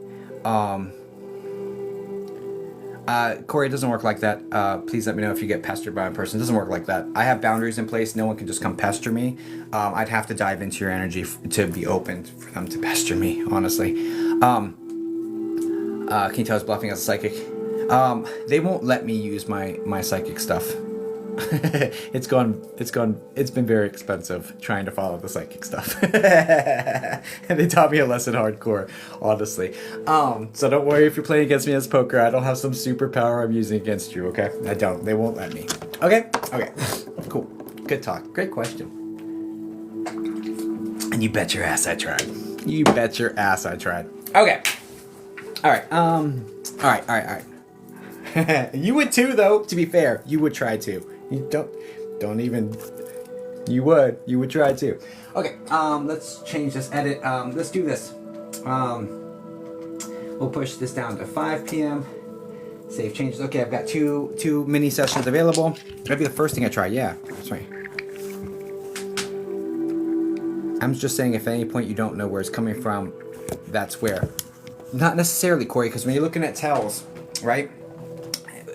Corey, it doesn't work like that. Please let me know if you get pestered by a person. It doesn't work like that. I have boundaries in place. No one can just come pester me. I'd have to dive into your energy to be open for them to pester me, honestly. Can you tell us bluffing as a psychic? They won't let me use my psychic stuff. It's been very expensive trying to follow the psychic stuff. And they taught me a lesson hardcore, honestly. So don't worry if you're playing against me as poker. I don't have some superpower I'm using against you, okay? I don't. They won't let me. Okay? Okay, cool. Good talk. Great question. And you bet your ass I tried. You bet your ass I tried. Okay. All right. All right. You would too, though. To be fair, you would try to. You don't even. You would try to. Okay. Let's change this edit. Let's do this. We'll push this down to 5 p.m. Save changes. Okay, I've got two mini sessions available. That'd be the first thing I try. Yeah, that's right. I'm just saying, if at any point you don't know where it's coming from, that's where. Not necessarily, Corey, because when you're looking at tells, right?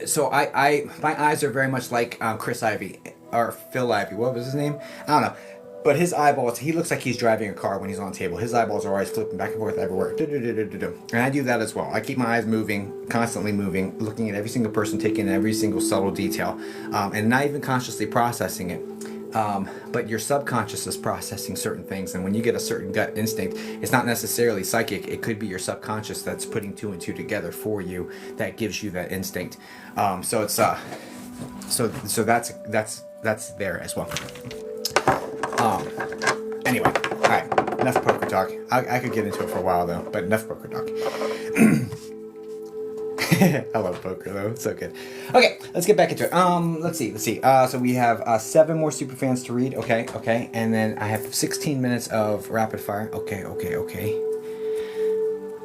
So my eyes are very much like Chris Ivy or Phil Ivy. What was his name? I don't know. But his eyeballs, he looks like he's driving a car when he's on the table. His eyeballs are always flipping back and forth everywhere. And I do that as well. I keep my eyes moving, constantly moving, looking at every single person, taking in every single subtle detail, and not even consciously processing it. But your subconscious is processing certain things. And when you get a certain gut instinct, it's not necessarily psychic. It could be your subconscious that's putting 2 and 2 together for you that gives you that instinct. So it's so that's there as well. Anyway, all right, enough poker talk. I could get into it for a while though, but enough poker talk. I love poker though, it's so good. Okay, let's get back into it. Let's see. So we have 7 more super fans to read. Okay, and then I have 16 minutes of rapid fire. Okay.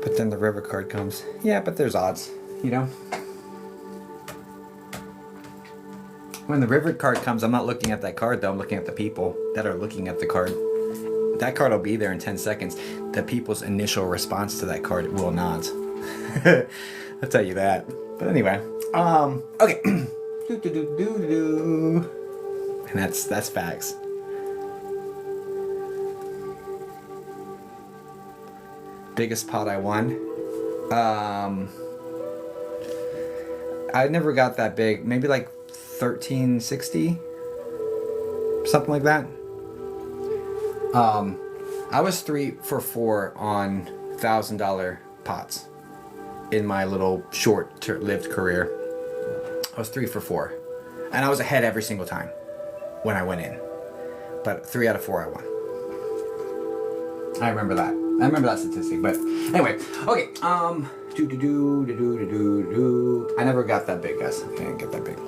But then the river card comes. Yeah, but there's odds, you know. When the river card comes, I'm not looking at that card though. I'm looking at the people that are looking at the card. That card will be there in 10 seconds. The people's initial response to that card will not. I'll tell you that. But anyway, okay. And that's facts. Biggest pot I won. I never got that big. Maybe like 1360, something like that. I was 3 for 4 on $1,000 pots in my little short-lived career. I was 3 for 4, and I was ahead every single time when I went in. But 3 out of 4 I won. I remember that statistic. But anyway, okay. I never got that big, guys. I didn't get that big.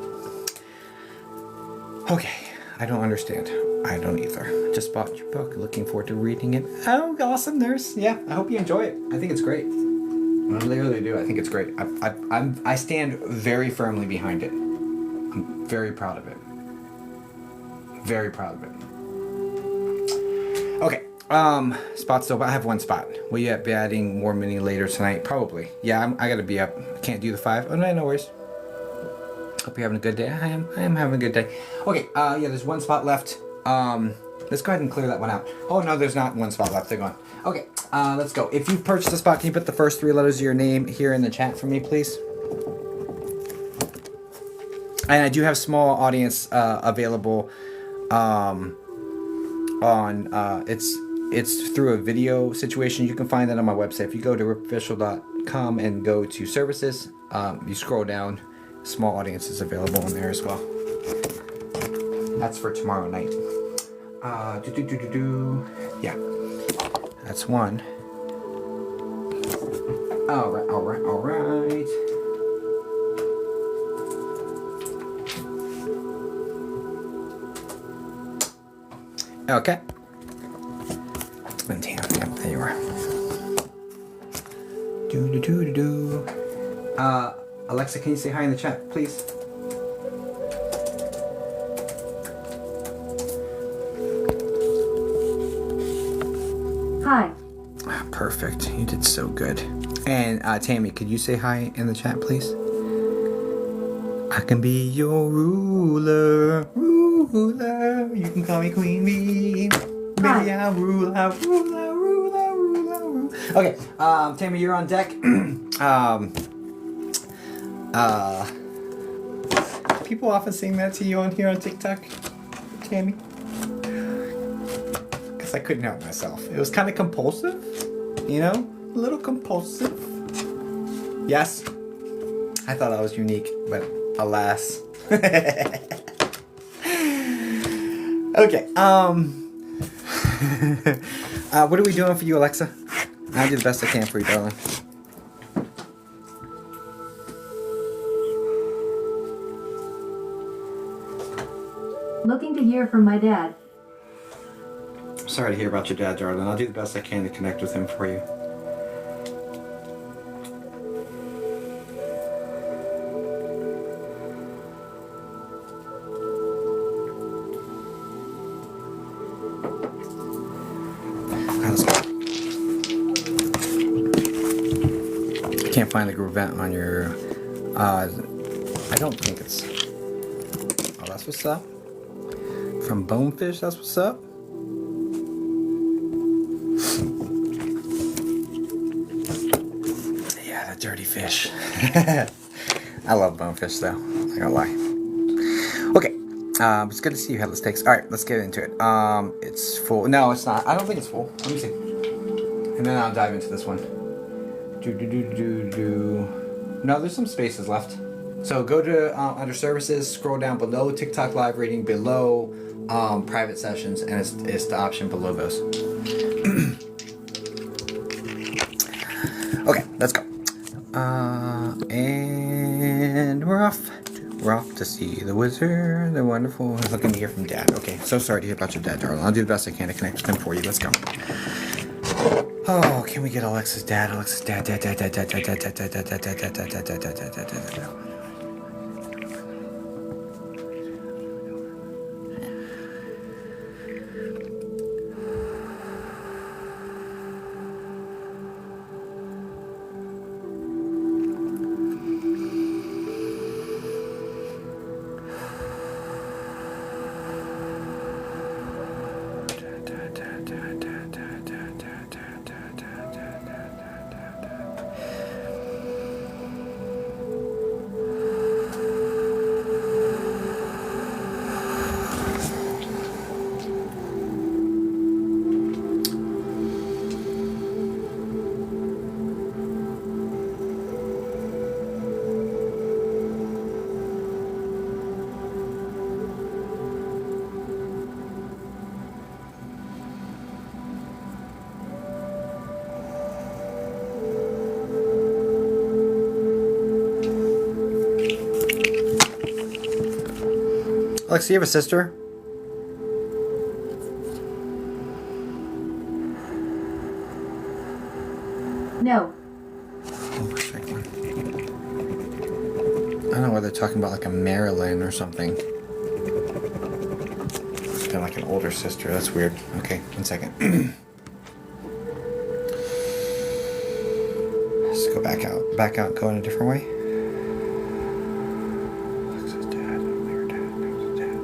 Okay, I don't understand. I don't either. Just bought your book. Looking forward to reading it. Oh, awesome, nurse. Yeah, I hope you enjoy it. I think it's great. I really do. I think it's great. I stand very firmly behind it. I'm very proud of it. Very proud of it. Okay. Spot still, but I have 1 spot. Will you be adding more mini later tonight? Probably. Yeah, I gotta be up. I can't do the 5. Oh, no worries. Hope you're having a good day. I am having a good day. Okay, yeah, there's 1 spot left. Let's go ahead and clear that one out. Oh, no, there's not 1 spot left. They're gone. Okay, let's go. If you've purchased a spot, can you put the first 3 letters of your name here in the chat for me, please? And I do have small audience available on it's through a video situation. You can find that on my website. If you go to ripofficial.com and go to services, you scroll down, small audience is available in there as well. That's for tomorrow night. Yeah, that's 1. All right. Okay. Damn, yep, there you are. Alexa, can you say hi in the chat, please? Hi. Perfect. You did so good. And Tammy, could you say hi in the chat, please? I can be your ruler. You can call me Queen Bee. Baby, I'll rule. Okay, Tammy, you're on deck. People often sing that to you on here on TikTok, Tammy. Because I couldn't help myself. It was kind of compulsive, you know? A little compulsive. Yes, I thought I was unique, but alas. Okay. What are we doing for you, Alexa? I'll do the best I can for you, darling. Looking to hear from my dad. Sorry to hear about your dad, darling. I'll do the best I can to connect with him for you. Let's go. I can't find the group event on your. I don't think it's. Oh, that's what's up. From Bonefish, that's what's up. Yeah, the dirty fish. I love Bonefish though. Not gonna lie. Okay. It's good to see you, Headless Takes. Alright, let's get into it. It's full. No, it's not. I don't think it's full. Let me see. And then I'll dive into this one. No, there's some spaces left. So go to under services, scroll down below TikTok live reading, below private sessions, and it's the option below those. Okay, let's go. And we're off. We're off to see the wizard, the wonderful. Looking to hear from Dad. Okay, so sorry to hear about your dad, darling. I'll do the best I can to connect with him for you. Let's go. Oh, can we get Alexa's dad? Alexa's dad. Alexa, you have a sister? No. Oh, second. I don't know whether they're talking about like a Marilyn or something. It's kind of like an older sister. That's weird. Okay, 1 second. Let's go back out. Back out, go in a different way. Alexa's dad. Their dad. There's dad.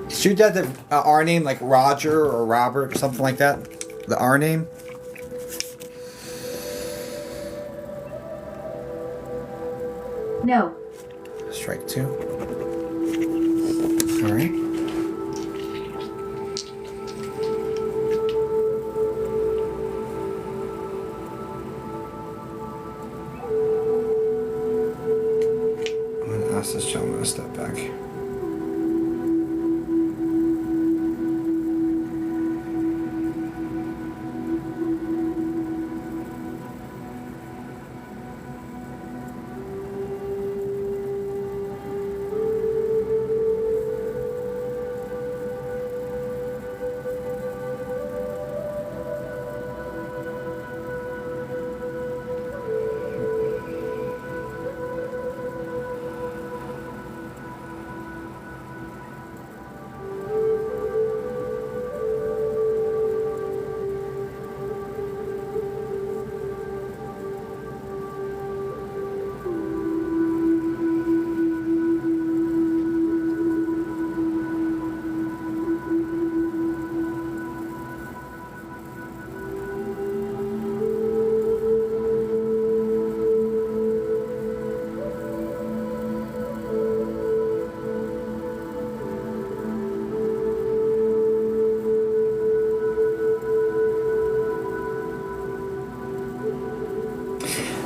Is your dad the R name like Roger or Robert or something like that? The R name? No. Strike 2. Alright. I'm going to ask this gentleman to step back.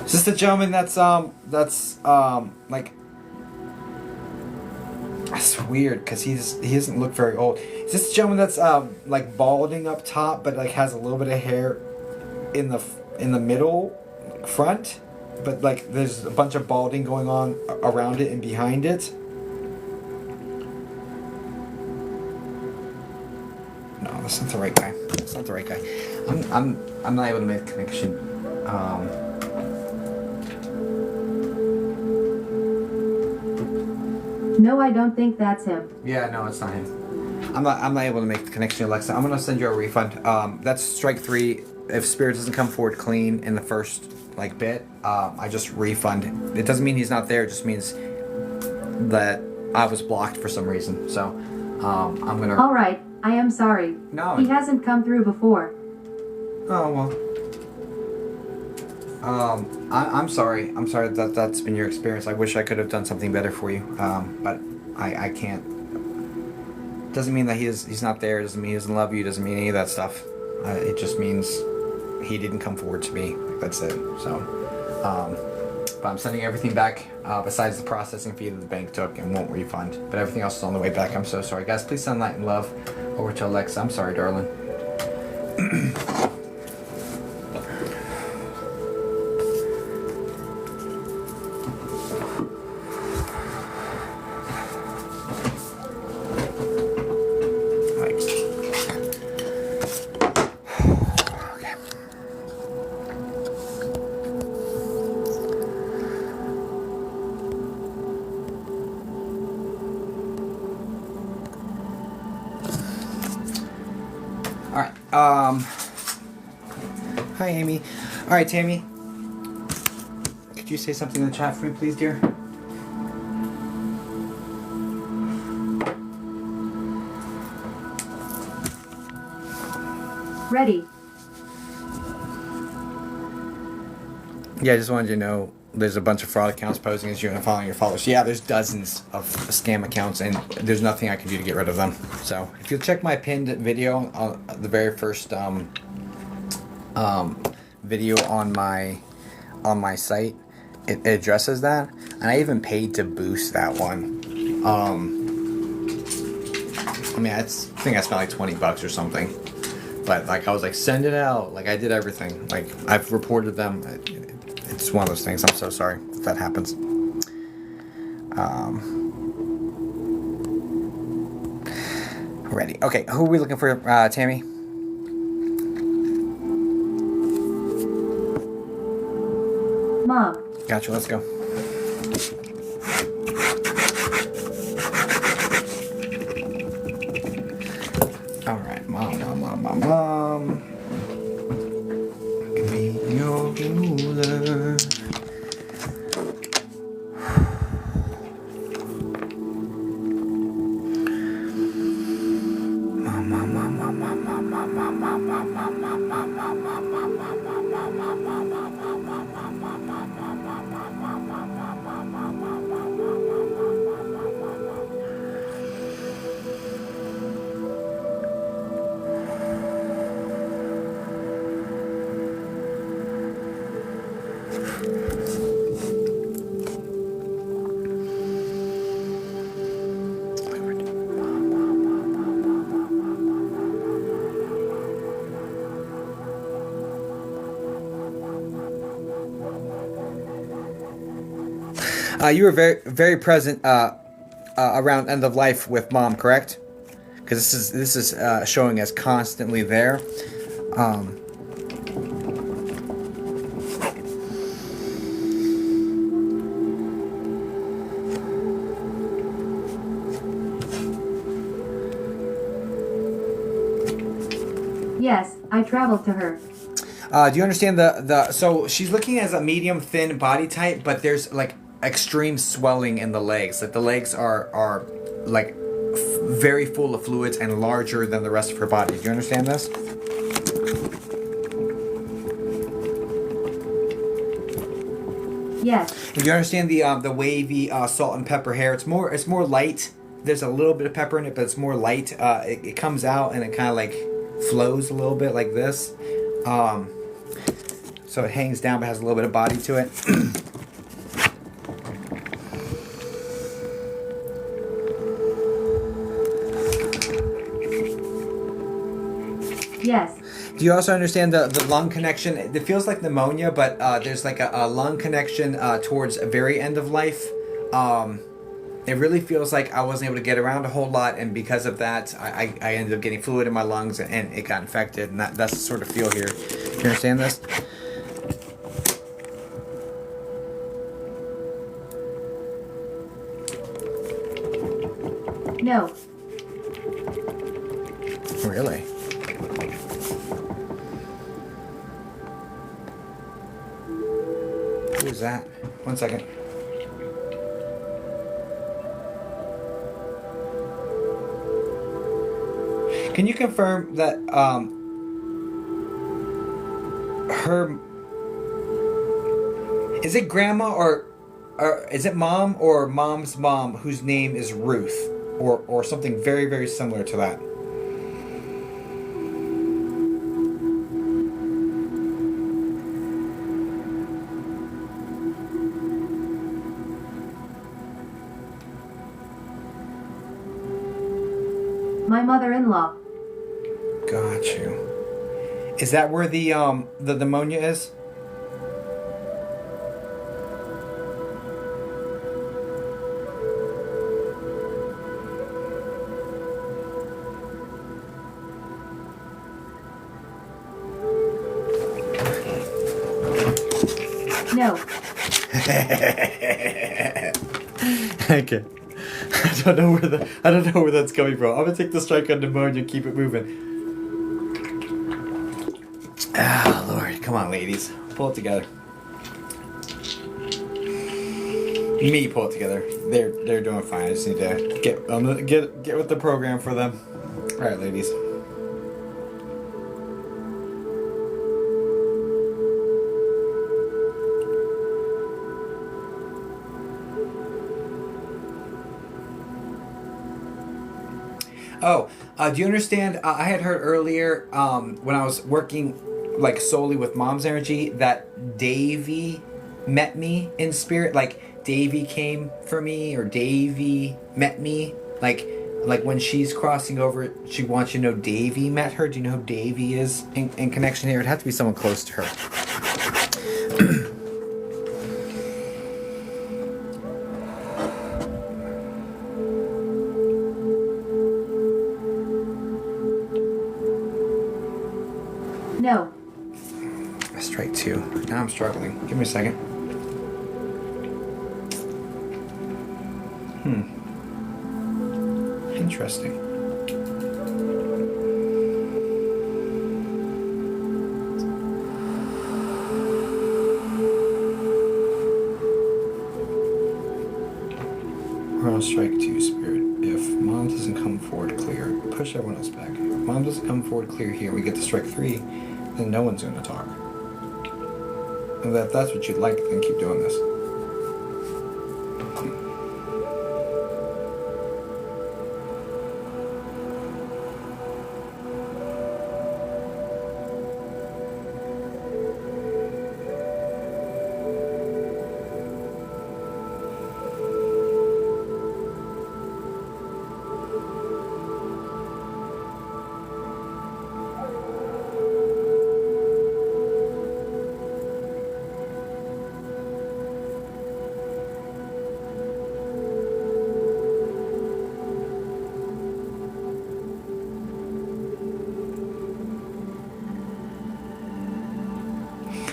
Is this the gentleman that's like? That's weird because he doesn't look very old. Is this the gentleman that's like balding up top, but like has a little bit of hair in the middle, front, but like there's a bunch of balding going on around it and behind it? No, that's not the right guy. That's not the right guy. I'm not able to make a connection. No, I don't think that's him. Yeah, no, it's not him. I'm not able to make the connection, Alexa. I'm gonna send you a refund. That's strike 3. If Spirit doesn't come forward clean in the first like bit, I just refund. It doesn't mean he's not there. It just means that I was blocked for some reason. So I'm gonna. All right, I am sorry. No. He hasn't come through before. Oh well. I'm sorry. I'm sorry that that's been your experience. I wish I could have done something better for you. But I can't. Doesn't mean that he's not there. Doesn't mean he doesn't love you. Doesn't mean any of that stuff. It just means he didn't come forward to me. That's it. So, but I'm sending everything back besides the processing fee that the bank took and won't refund. But everything else is on the way back. I'm so sorry, guys. Please send light and love over to Alexa. I'm sorry, darling. Alright, hi Amy. Alright, Tammy. Could you say something in the chat for me, please, dear? Ready. Yeah, I just wanted you to know there's a bunch of fraud accounts posing as you and following your followers. Yeah, there's dozens of scam accounts, and there's nothing I can do to get rid of them. So if you'll check my pinned video on the very first video on my site, it addresses that, and I even paid to boost that one. I mean, I think I spent like $20 or something, but like I was like, send it out. Like I did everything. Like I've reported them. It's one of those things. I'm so sorry if that happens. Ready. Okay, who are we looking for, Tammy? Mom. Gotcha, let's go. Alright, mom. Give me your ruler. You were very, very present around end of life with Mom, correct? Because this is showing as constantly there. Yes, I traveled to her. Do you understand so she's looking as a medium thin body type, but there's like extreme swelling in the legs. Like the legs are like very full of fluids and larger than the rest of her body. Do you understand this? Yes. Do you understand the wavy salt and pepper hair? It's more light. There's a little bit of pepper in it, but it's more light. It comes out and it kind of like flows a little bit like this. So it hangs down but has a little bit of body to it. Yes. Do you also understand the lung connection? It feels like pneumonia, but there's like a lung connection towards a very end of life. It really feels like I wasn't able to get around a whole lot, and because of that, I ended up getting fluid in my lungs, and it got infected, and that's the sort of feel here. You understand this? No. Really? Who's that? 1 second. Can you confirm that her is it grandma or is it mom or mom's mom whose name is Ruth or something very, very similar to that? My mother-in-law. Got you. Is that where the pneumonia is? No. Okay. I don't know where that's coming from. I'm gonna take the strike on pneumonia and keep it moving. Ah, Lord, come on, ladies, pull it together. Me, pull it together. They're doing fine. I just need to get with the program for them. All right, ladies. Oh, do you understand? I had heard earlier when I was working like solely with Mom's energy that Davy met me in spirit. Like Davy came for me, or Davy met me. Like when she's crossing over, she wants you to know Davy met her. Do you know who Davy is in connection here? It'd have to be someone close to her. No. Strike two. Now I'm struggling. Give me a second. Interesting. We're on strike two, Spirit. If Mom doesn't come forward clear, push everyone else back. If Mom doesn't come forward clear here, we get to strike three, then no one's going to talk. And if that's what you'd like, then keep doing this.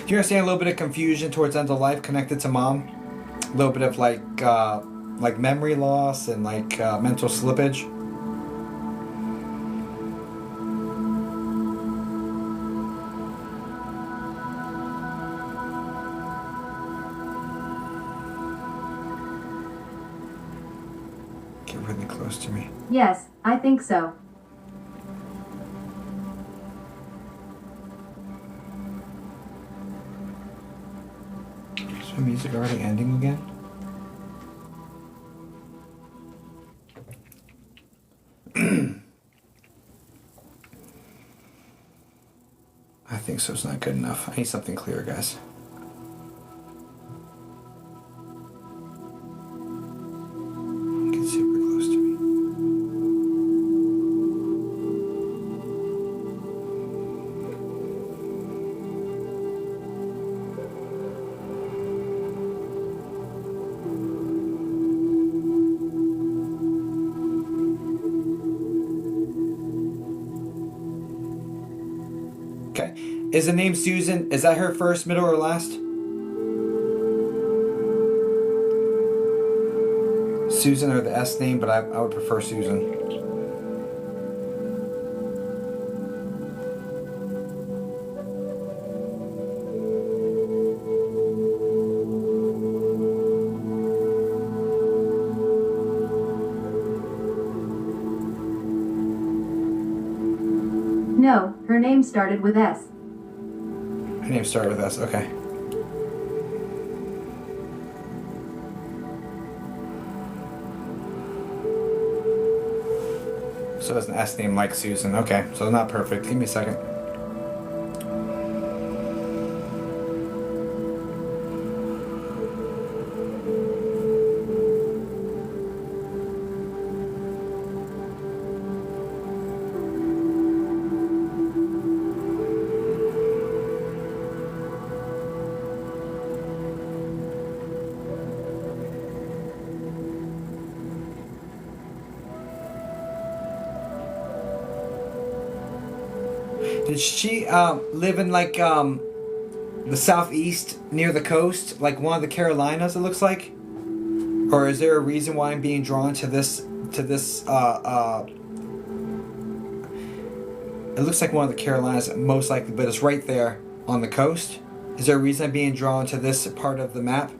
Do you understand a little bit of confusion towards end of life connected to Mom? A little bit of like memory loss and like mental slippage. Get really close to me. Yes, I think so. Is the music already ending again? I think so. so it's not good enough. I need something clear, guys. Get super close to me. Okay. Is the name Susan? Is that her first, middle, or last? Susan or the S name, but I would prefer Susan. No, her name started with S. Her name started with S, okay. So it's an S name like Susan. Okay, so not perfect. Give me a second. Did she live in like the southeast near the coast, like one of the Carolinas? It looks like, or is there a reason why I'm being drawn to this? It looks like one of the Carolinas, most likely, but it's right there on the coast. Is there a reason I'm being drawn to this part of the map?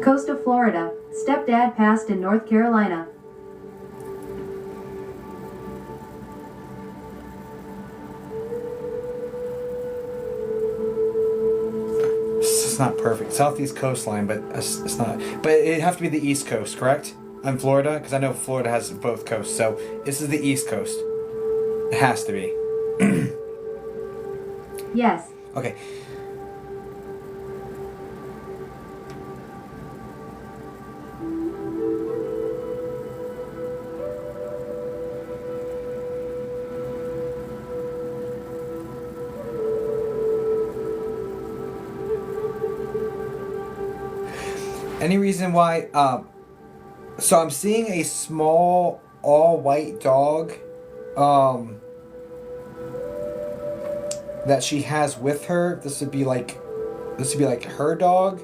Coast of Florida. Stepdad passed in North Carolina. It's not perfect. Southeast coastline, but it's not. But it'd have to be the East Coast, correct? I'm Florida, because I know Florida has both coasts. So this is the East Coast. It has to be. Yes. Okay. Any reason why? So I'm seeing a small all-white dog that she has with her. This would be like her dog.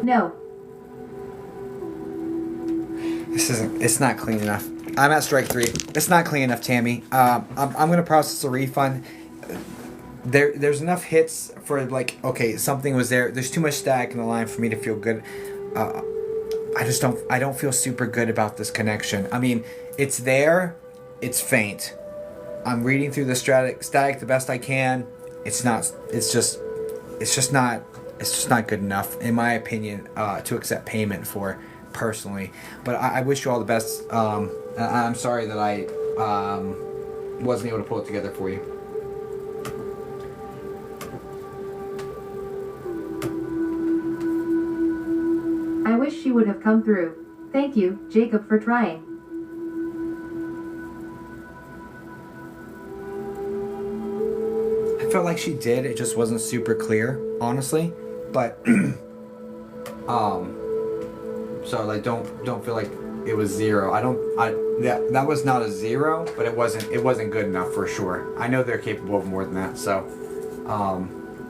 No. It's not clean enough. I'm at strike 3. It's not clean enough, Tammy. I'm gonna process a refund. There's enough hits for like, okay, something was there. There's too much static in the line for me to feel good. I don't feel super good about this connection. I mean, it's there, it's faint. I'm reading through the static the best I can. It's just not good enough, in my opinion, to accept payment for personally. But I wish you all the best. I'm sorry that I wasn't able to pull it together for you. I wish she would have come through. Thank you, Jacob, for trying. I felt like she did. It just wasn't super clear, honestly. But so like don't feel like it was 0. That was not a 0, but it wasn't good enough for sure. I know they're capable of more than that. So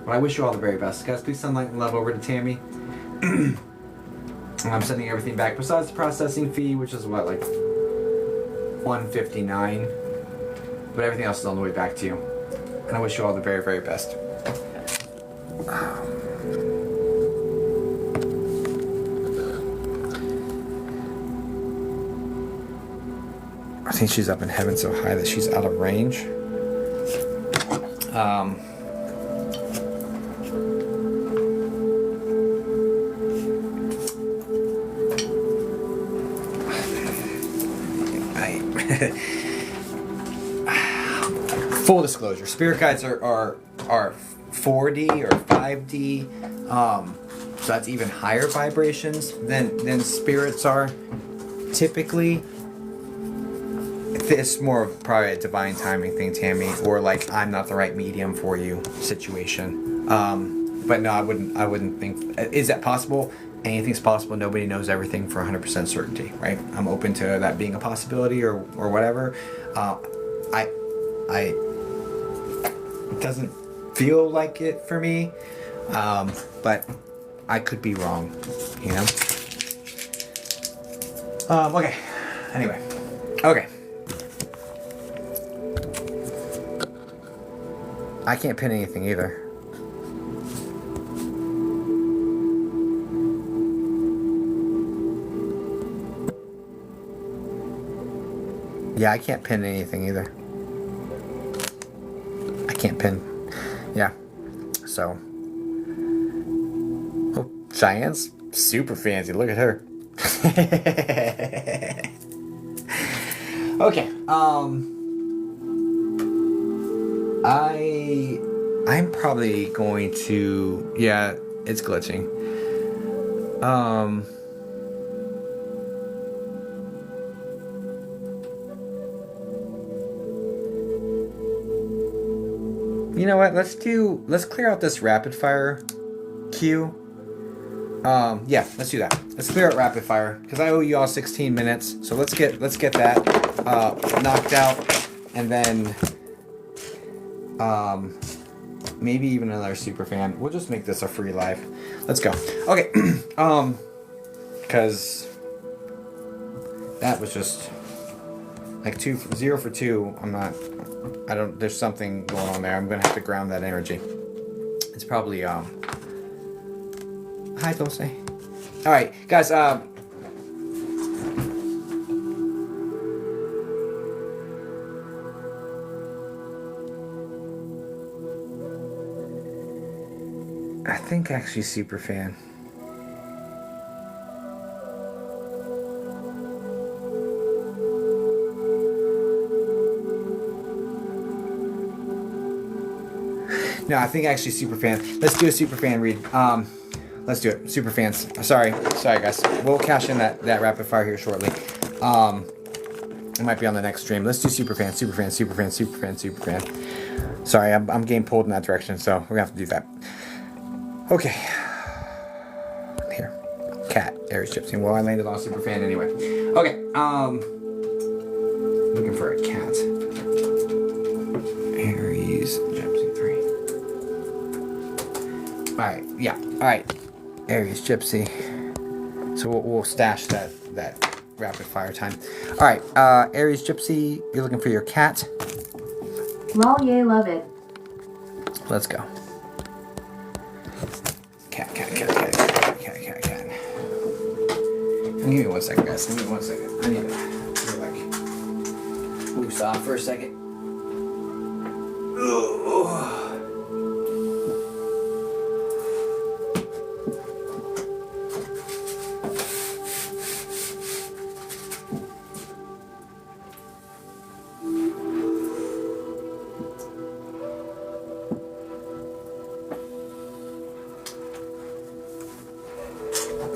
but I wish you all the very best, guys. Please send light and love over to Tammy. And I'm sending everything back besides the processing fee, which is what, like $159. But everything else is on the way back to you. And I wish you all the very, very best. I think she's up in heaven so high that she's out of range. Full disclosure, spirit guides are 4D or 5D, so that's even higher vibrations than spirits are. Typically, it's more of probably a divine timing thing, Tammy, or like I'm not the right medium for you situation. But no, I wouldn't think. Is that possible? Anything's possible. Nobody knows everything for 100% certainty, right? I'm open to that being a possibility or whatever. It doesn't feel like it for me, but I could be wrong, you know? Okay. Anyway. Okay. I can't pin anything either. Yeah, I can't pin anything either. I can't pin. Yeah. So. Oh, Cheyenne's super fancy. Look at her. Okay. I'm probably going to. Yeah, it's glitching. You know what? Let's clear out this rapid fire queue. Yeah, let's do that. Let's clear out rapid fire because I owe you all 16 minutes. So let's get that knocked out, and then maybe even another super fan. We'll just make this a free live. Let's go. Okay. Because that was just like 0 for 2. There's something going on there. I'm gonna have to ground that energy. It's probably hi Dulce. Alright, guys, I think actually Superfan. No, I think actually Superfan. Let's do a Superfan read. Let's do it. Superfans. Sorry guys. We'll cash in that rapid fire here shortly. It might be on the next stream. Let's do Superfan. Sorry, I'm getting pulled in that direction, so we're gonna have to do that. Okay. Here. Cat. Aries Gypsy. Well, I landed on Superfan anyway. Okay. Looking for a cat. Aries Gypsy 3. Alright, yeah. Alright. Aries Gypsy. So we'll stash that rapid fire time. Alright, Aries Gypsy, you're looking for your cat. Lol, yay, love it. Let's go. Cat. Give me 1 second, guys. Give me 1 second. I need to like loose off for a second.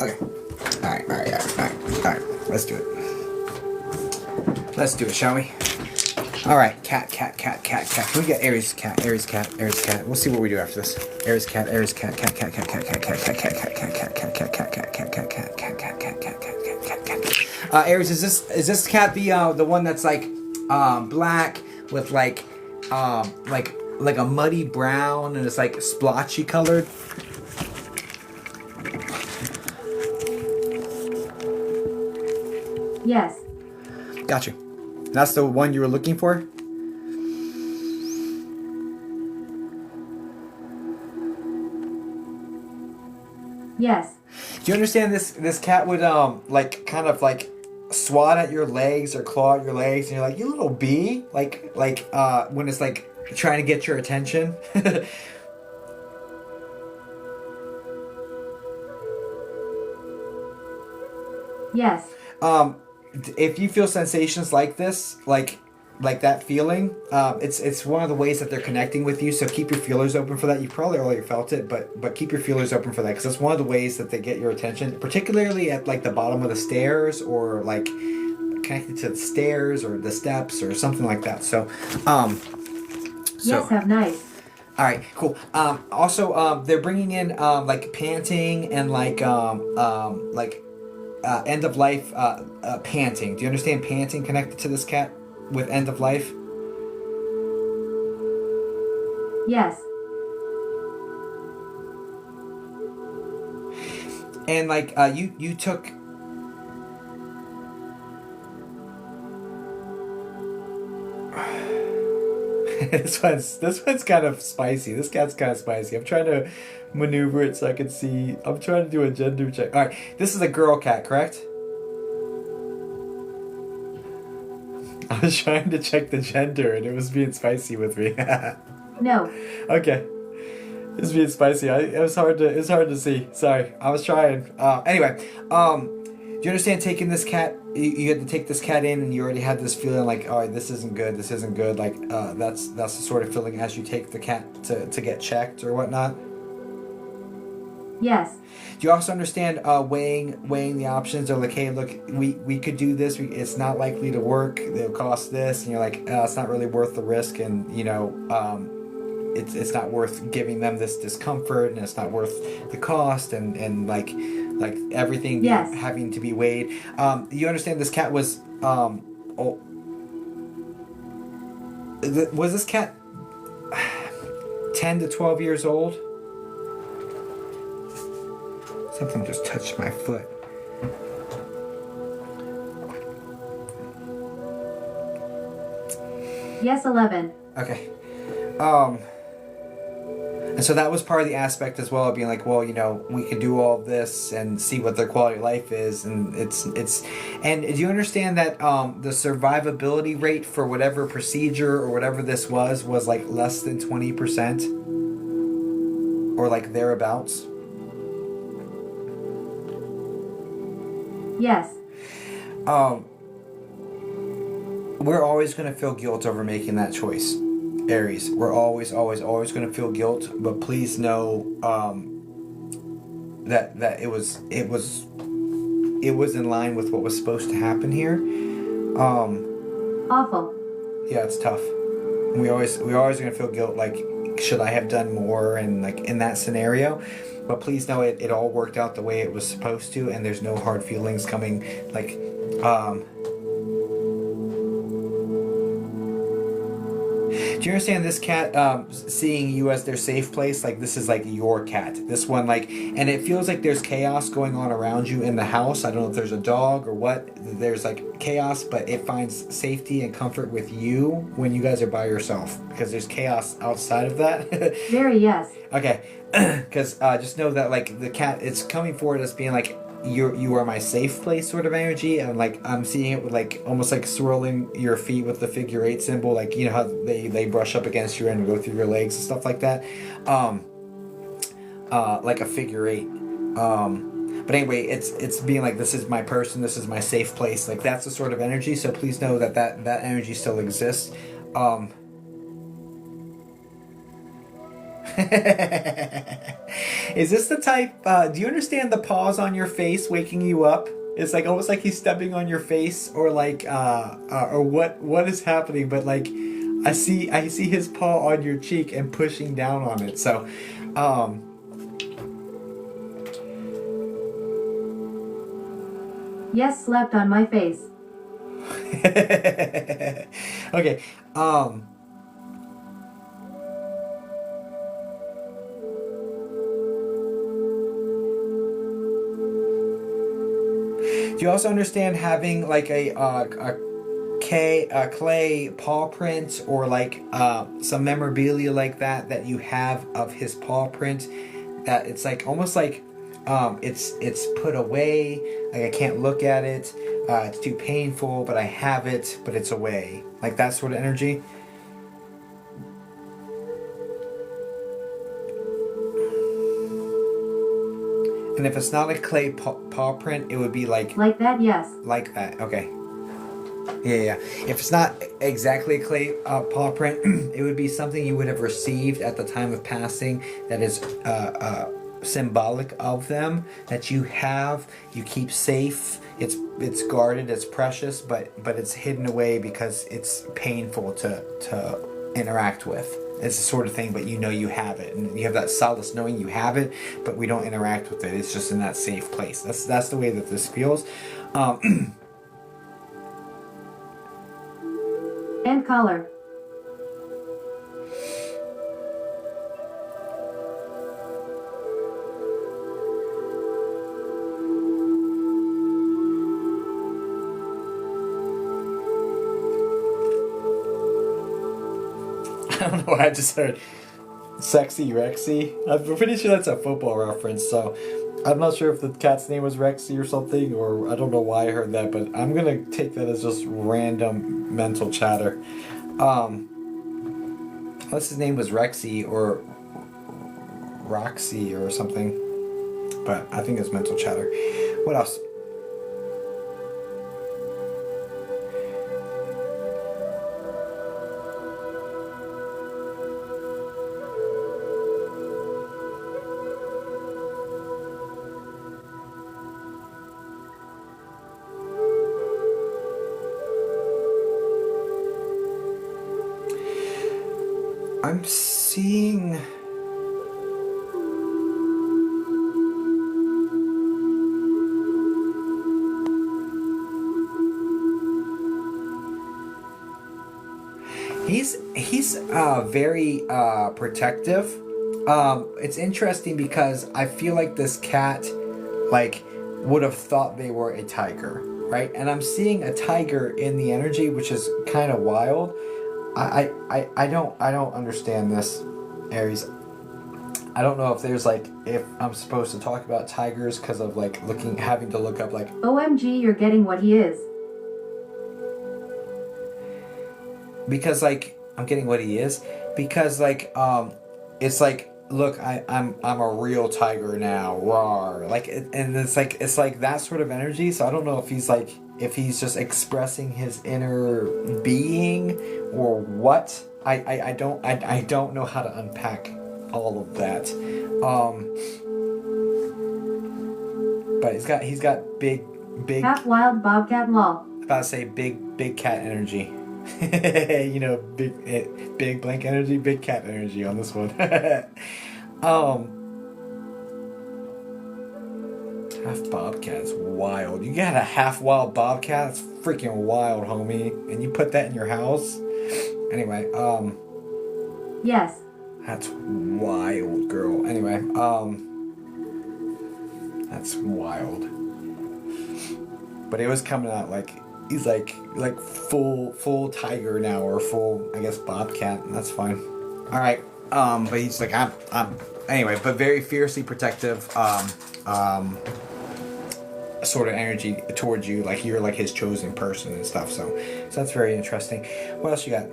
Okay. Alright. Let's do it, shall we? Alright, cat. Can we get Aries cat? We'll see what we do after this. Aries cat. Aries, is this cat the one that's like black with like a muddy brown and it's like splotchy colored? Yes. Gotcha. That's the one you were looking for? Yes. Do you understand this cat would like kind of like swat at your legs or claw at your legs and you're like, you little bee? Like when it's like trying to get your attention? Yes. If you feel sensations like this, like that feeling, it's one of the ways that they're connecting with you. So keep your feelers open for that. You probably already felt it, but keep your feelers open for that because that's one of the ways that they get your attention, particularly at like the bottom of the stairs or like connected to the stairs or the steps or something like that. So, Yes, have nice. all right, cool. Also, they're bringing in like panting and like end of life panting. Do you understand panting connected to this cat with end of life? Yes. And like you took. This one's kind of spicy. This cat's kind of spicy. I'm trying to maneuver it so I can see. I'm trying to do a gender check. All right, this is a girl cat, correct? I was trying to check the gender and it was being spicy with me. No. Okay. It was being spicy. It was hard to see. Sorry. I was trying. Anyway, do you understand taking this cat? You had to take this cat in, and you already had this feeling like, oh, this isn't good. This isn't good. Like that's the sort of feeling as you take the cat to get checked or whatnot. Yes. Do you also understand weighing the options? Or like, hey, look, we could do this. It's not likely to work. It'll cost this, and you're like, it's not really worth the risk, and you know, it's not worth giving them this discomfort, and it's not worth the cost, and like everything Yes. having to be weighed. You understand this cat was was this cat 10 to 12 years old? Something just touched my foot. Yes, 11. Okay. And so that was part of the aspect as well of being like, well, you know, we can do all of this and see what their quality of life is, and it's and do you understand that the survivability rate for whatever procedure or whatever this was like less than 20% or like thereabouts? Yes. We're always going to feel guilt over making that choice, Aries. We're always going to feel guilt, but please know that it was in line with what was supposed to happen here. Awful. Yeah, it's tough. We're always going to feel guilt, like, should I have done more, and like in that scenario. But please know it all worked out the way it was supposed to, and there's no hard feelings coming. Like, do you understand this cat seeing you as their safe place? Like, this is like your cat. This one, like, and it feels like there's chaos going on around you in the house. I don't know if there's a dog or what. There's like chaos, but it finds safety and comfort with you when you guys are by yourself, because there's chaos outside of that. Very yes. Okay, because just know that like the cat, it's coming forward as being like, you are my safe place sort of energy, and like I'm seeing it with like almost like swirling your feet with the figure 8 symbol, like you know how they brush up against you and go through your legs and stuff like that, like a figure 8. But anyway, it's being like, this is my person, this is my safe place, like that's the sort of energy. So please know that energy still exists. Is this the type, do you understand the paws on your face waking you up? It's like almost like he's stepping on your face, or like or what is happening, but like I see his paw on your cheek and pushing down on it. So Yes, slept on my face. okay. Do Do you also understand having like a clay paw print or like some memorabilia like that you have of his paw print? That it's like almost like it's put away. Like I can't look at it. It's too painful, but I have it, but it's away. Like that sort of energy. And if it's not a clay paw print, it would be like that, yes. Like that. Okay. Yeah. If it's not exactly a clay paw print, it would be something you would have received at the time of passing that is symbolic of them, that you have, you keep safe. It's guarded, it's precious, but it's hidden away because it's painful to interact with. It's the sort of thing, but you know you have it, and you have that solace knowing you have it, but we don't interact with it. It's just in that safe place. That's the way that this feels. And color. I don't know why I just heard Sexy Rexy. I'm pretty sure that's a football reference, so I'm not sure if the cat's name was Rexy or something, or I don't know why I heard that, but I'm gonna take that as just random mental chatter. Unless his name was Rexy or Roxy or something, but I think it's mental chatter. What else? I'm seeing... He's very protective. It's interesting because I feel like this cat like would have thought they were a tiger, right? And I'm seeing a tiger in the energy, which is kind of wild. I don't understand this, Aries. I don't know if there's like, if I'm supposed to talk about tigers because of like having to look up like... OMG, you're getting what he is. Because like, I'm getting what he is. Because like, it's like, look, I'm a real tiger now, roar. Like, and it's like that sort of energy. So I don't know if he's just expressing his inner being or what. I don't know how to unpack all of that. But he's got big Half wild bobcat lol. about to say big cat energy. You know, big blank energy, big cat energy on this one. Half bobcat is wild. You got a half wild bobcat? That's freaking wild, homie. And you put that in your house? Anyway, Yes. that's wild, girl. Anyway, that's wild. But it was coming out like he's like full tiger now, or full, I guess, bobcat. That's fine. All right. But he's like I'm anyway, but very fiercely protective. Sort of energy towards you, like you're like his chosen person and stuff. So that's very interesting. What else you got?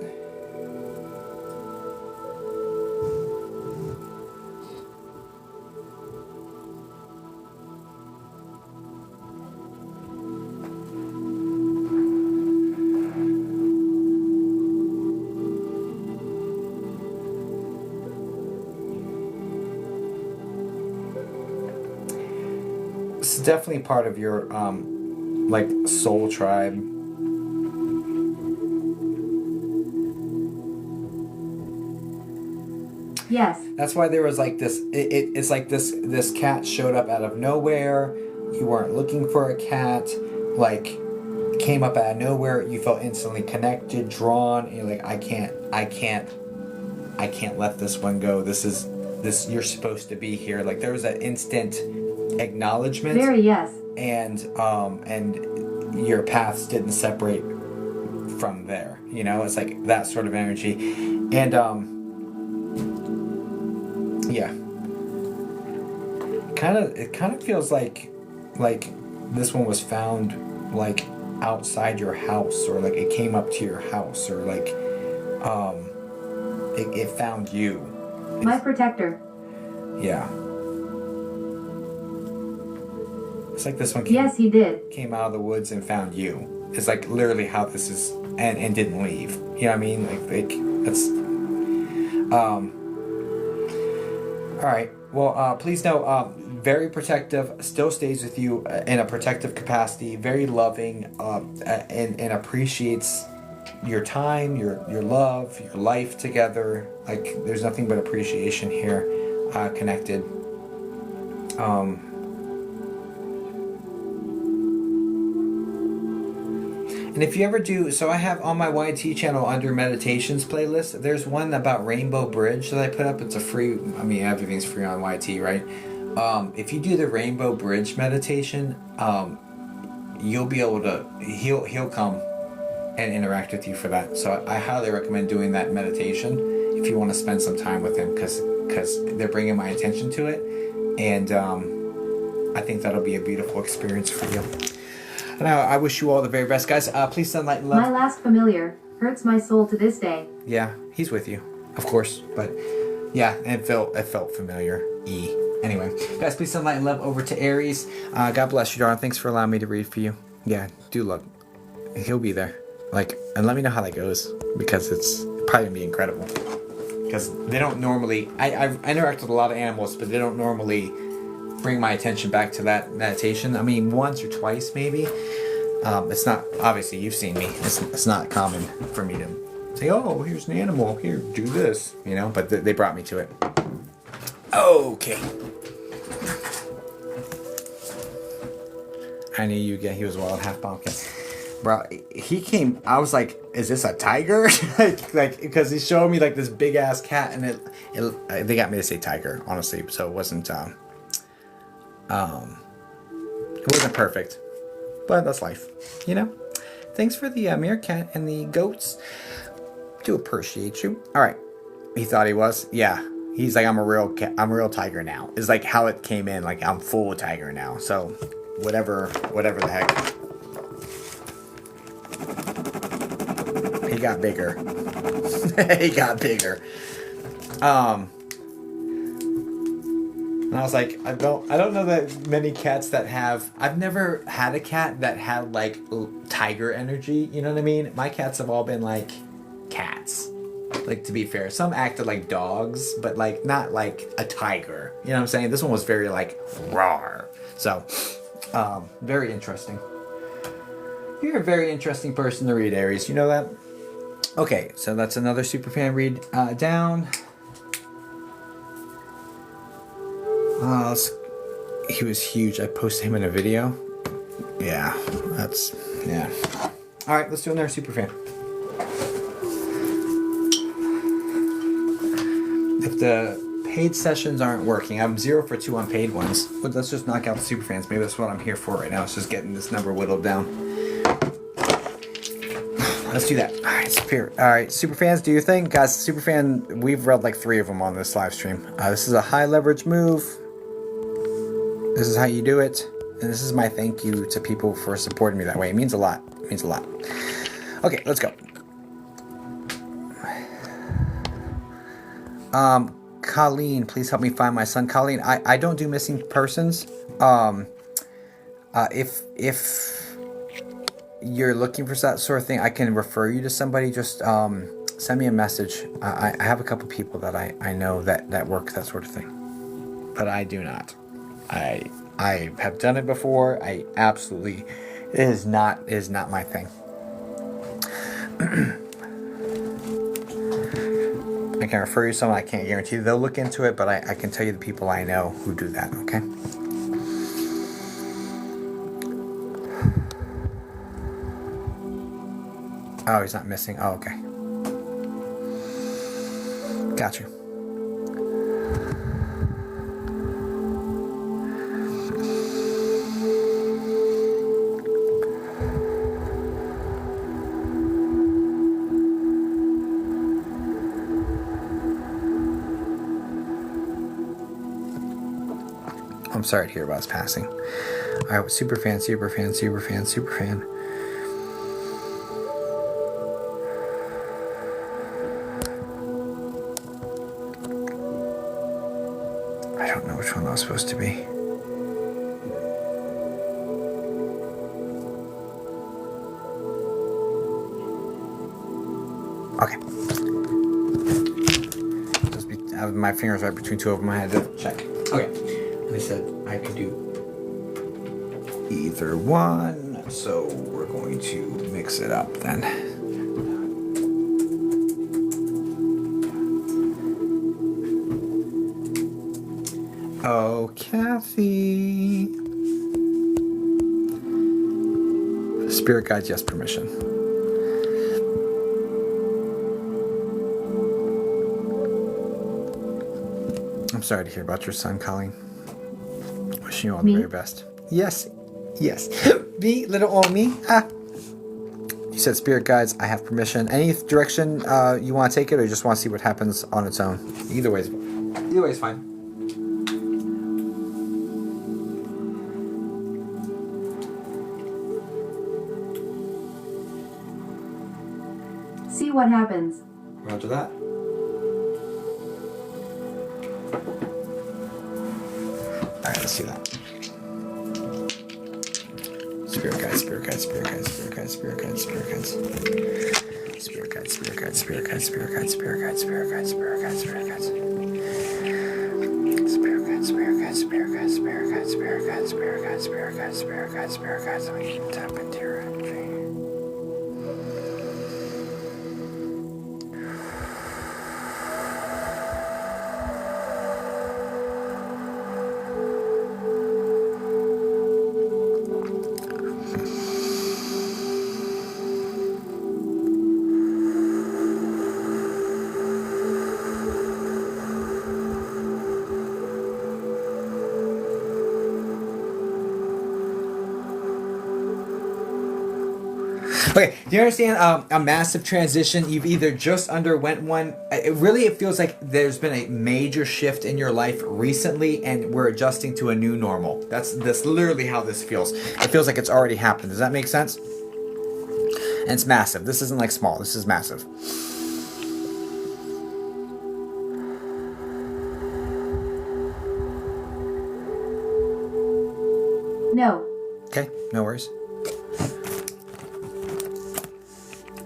This is definitely part of your like soul tribe. Yes. That's why there was like this. It's like this cat showed up out of nowhere. You weren't looking for a cat. Like, came up out of nowhere. You felt instantly connected, drawn. And you're like, I can't let this one go. This you're supposed to be here. Like there was that instant acknowledgement. Very yes. And your paths didn't separate from there. You know, it's like that sort of energy. And yeah. It kind of feels like this one was found like outside your house, or like it came up to your house, or like it found you. My protector. Yeah. It's like this one Yes, he did. came out of the woods and found you. It's like literally how this is, and didn't leave. You know what I mean? Like that's all right. Well, please know, very protective, still stays with you in a protective capacity, very loving, and appreciates your time, your love, your life together. Like, there's nothing but appreciation here, connected. And if you ever do, so I have on my YT channel under meditations playlist, there's one about Rainbow Bridge that I put up. It's a free, I mean, everything's free on YT, right? If you do the Rainbow Bridge meditation, you'll be able to, he'll come and interact with you for that. So I highly recommend doing that meditation if you want to spend some time with him, because they're bringing my attention to it. And I think that'll be a beautiful experience for you. And I wish you all the very best, guys. Please send light and love. My last familiar hurts my soul to this day. Yeah, he's with you, of course. But yeah, it felt familiar. Anyway, guys, please send light and love over to Aries. God bless you, darling. Thanks for allowing me to read for you. Yeah, do look. He'll be there. Like, and let me know how that goes, because it's probably gonna be incredible. Because they don't normally. I interact with a lot of animals, but they don't normally bring my attention back to that meditation. I mean, once or twice maybe. It's not, obviously you've seen me. It's not common for me to say, oh, here's an animal. Here, do this. You know, but they brought me to it. Okay. I knew you again. He was wild half pumpkin. Bro, he came, I was like, is this a tiger? like, because he showed me like this big ass cat, and they got me to say tiger, honestly. So it wasn't, it wasn't perfect, but that's life, you know? Thanks for the meerkat and the goats. Do appreciate you. All right. He thought he was. Yeah. He's like, I'm a real tiger now. It's like how it came in. Like, I'm full tiger now. So whatever the heck. He got bigger. He got bigger. And I was like, I don't know that many cats that have. I've never had a cat that had like tiger energy. You know what I mean? My cats have all been like cats. Like, to be fair, some acted like dogs, but like not like a tiger. You know what I'm saying? This one was very like rawr. So, very interesting. You're a very interesting person to read, Aries. You know that? Okay, so that's another superfan read down. He was huge. I posted him in a video. Yeah, yeah. All right, let's do another superfan. If the paid sessions aren't working, I'm 0 for 2 on paid ones. But let's just knock out the superfans. Maybe that's what I'm here for right now. It's just getting this number whittled down. Let's do that. All right, Spirit. All right, superfans, do your thing, guys. Superfan, we've read like 3 of them on this live stream. This is a high leverage move. This is how you do it, and this is my thank you to people for supporting me that way. It means a lot. It means a lot. Okay, let's go. Colleen, please help me find my son. Colleen, I don't do missing persons. If you're looking for that sort of thing, I can refer you to somebody. Just send me a message. I have a couple people that I know that work that sort of thing, but I do not. I have done it before. I absolutely, it is not my thing. I can refer you to someone. I can't guarantee they'll look into it, but I can tell you the people I know who do that. Okay. Oh, he's not missing. Oh, okay. Got you. I'm sorry to hear about his passing. I was super fan. I don't know which one that was supposed to be. Okay. My fingers right between two of them. I had to check. Okay. They said I could do either one, so we're going to mix it up then. Oh, Kathy. Spirit guides, yes, permission. I'm sorry to hear about your son, Colleen. Wishing you all the very best. Yes. Me, little old me. You said spirit guides, I have permission. Any direction you want to take it, or you just want to see what happens on its own? Either way is fine. See what happens. Roger that. Alright, let's see that. Spirit guides. Spirit guides. Let me tap into your energy. Okay, do you understand a massive transition? You've either just underwent one. It feels like there's been a major shift in your life recently, and we're adjusting to a new normal. That's literally how this feels. It feels like it's already happened. Does that make sense? And it's massive. This isn't like small. This is massive. No. Okay, no worries.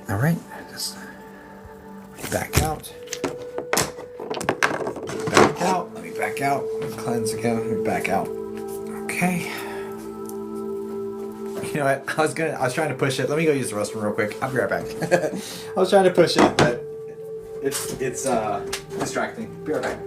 All right, just back out. Let me back out. Cleanse again. Let me back out. Okay. You know what? I was trying to push it. Let me go use the restroom real quick. I'll be right back. I was trying to push it, but it's distracting. Be right back.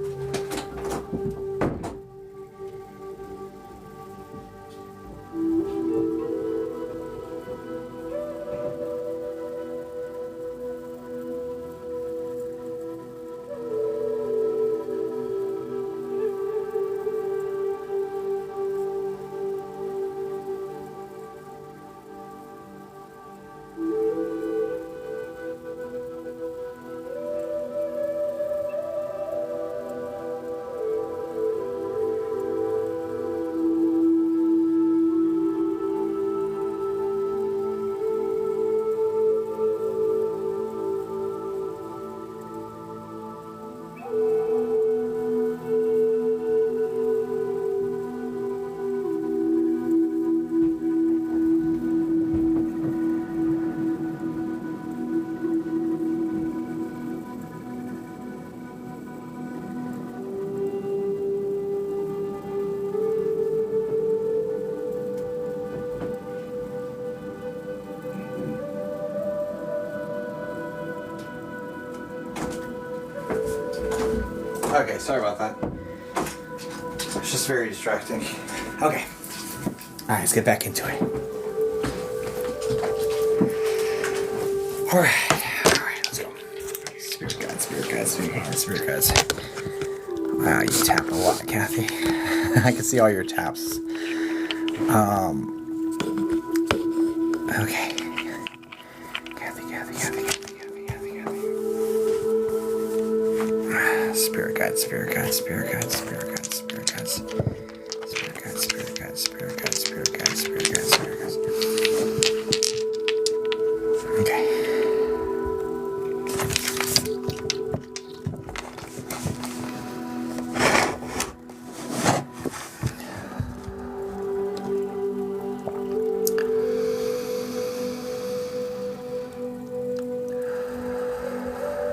Okay, sorry about that. It's just very distracting. Okay. Alright, let's get back into it. Alright, let's go. Spirit guides. Wow, you tap a lot, Kathy. I can see all your taps. Okay. Kathy. Spirit guides. spirit guides, spirit guides, spirit guides, spirit guides. Okay.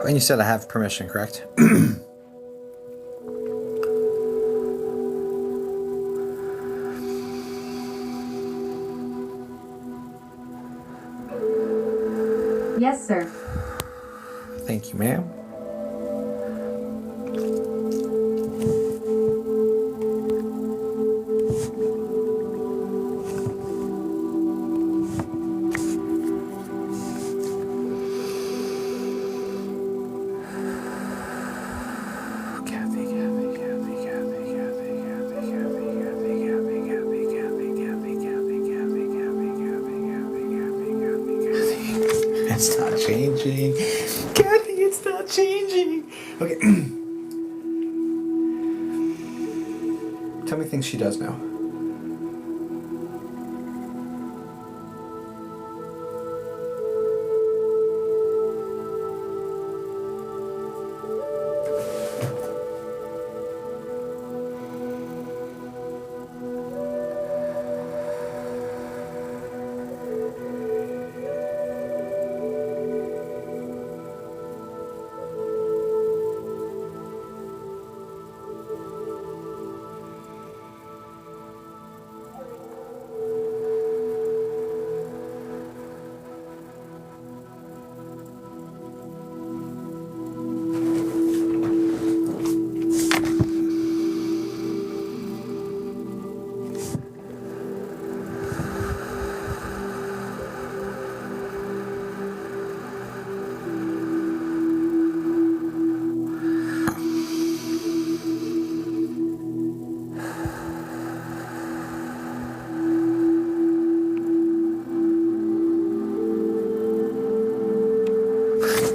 And you said I have permission, correct? Yes, sir. Thank you, ma'am. It's not changing. Kathy, it's not changing. Okay. Tell me things she does know.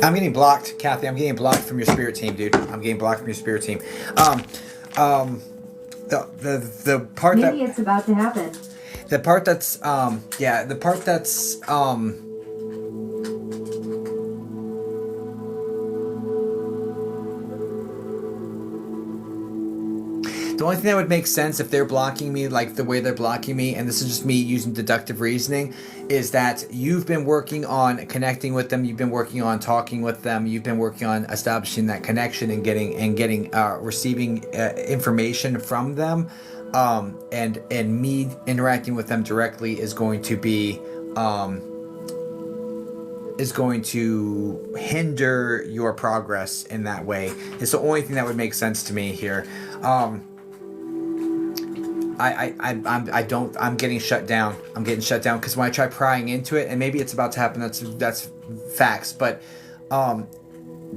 I'm getting blocked, Kathy. I'm getting blocked from your spirit team, dude. I'm getting blocked from your spirit team. The part Maybe that it's about to happen. the part that's the part that's the only thing that would make sense if they're blocking me like the way they're blocking me, and this is just me using deductive reasoning, is that you've been working on connecting with them, you've been working on talking with them, you've been working on establishing that connection and getting receiving information from them, and me interacting with them directly is going to hinder your progress in that way. It's the only thing that would make sense to me here. I'm getting shut down. I'm getting shut down because when I try prying into it, and maybe it's about to happen, that's facts, but I'm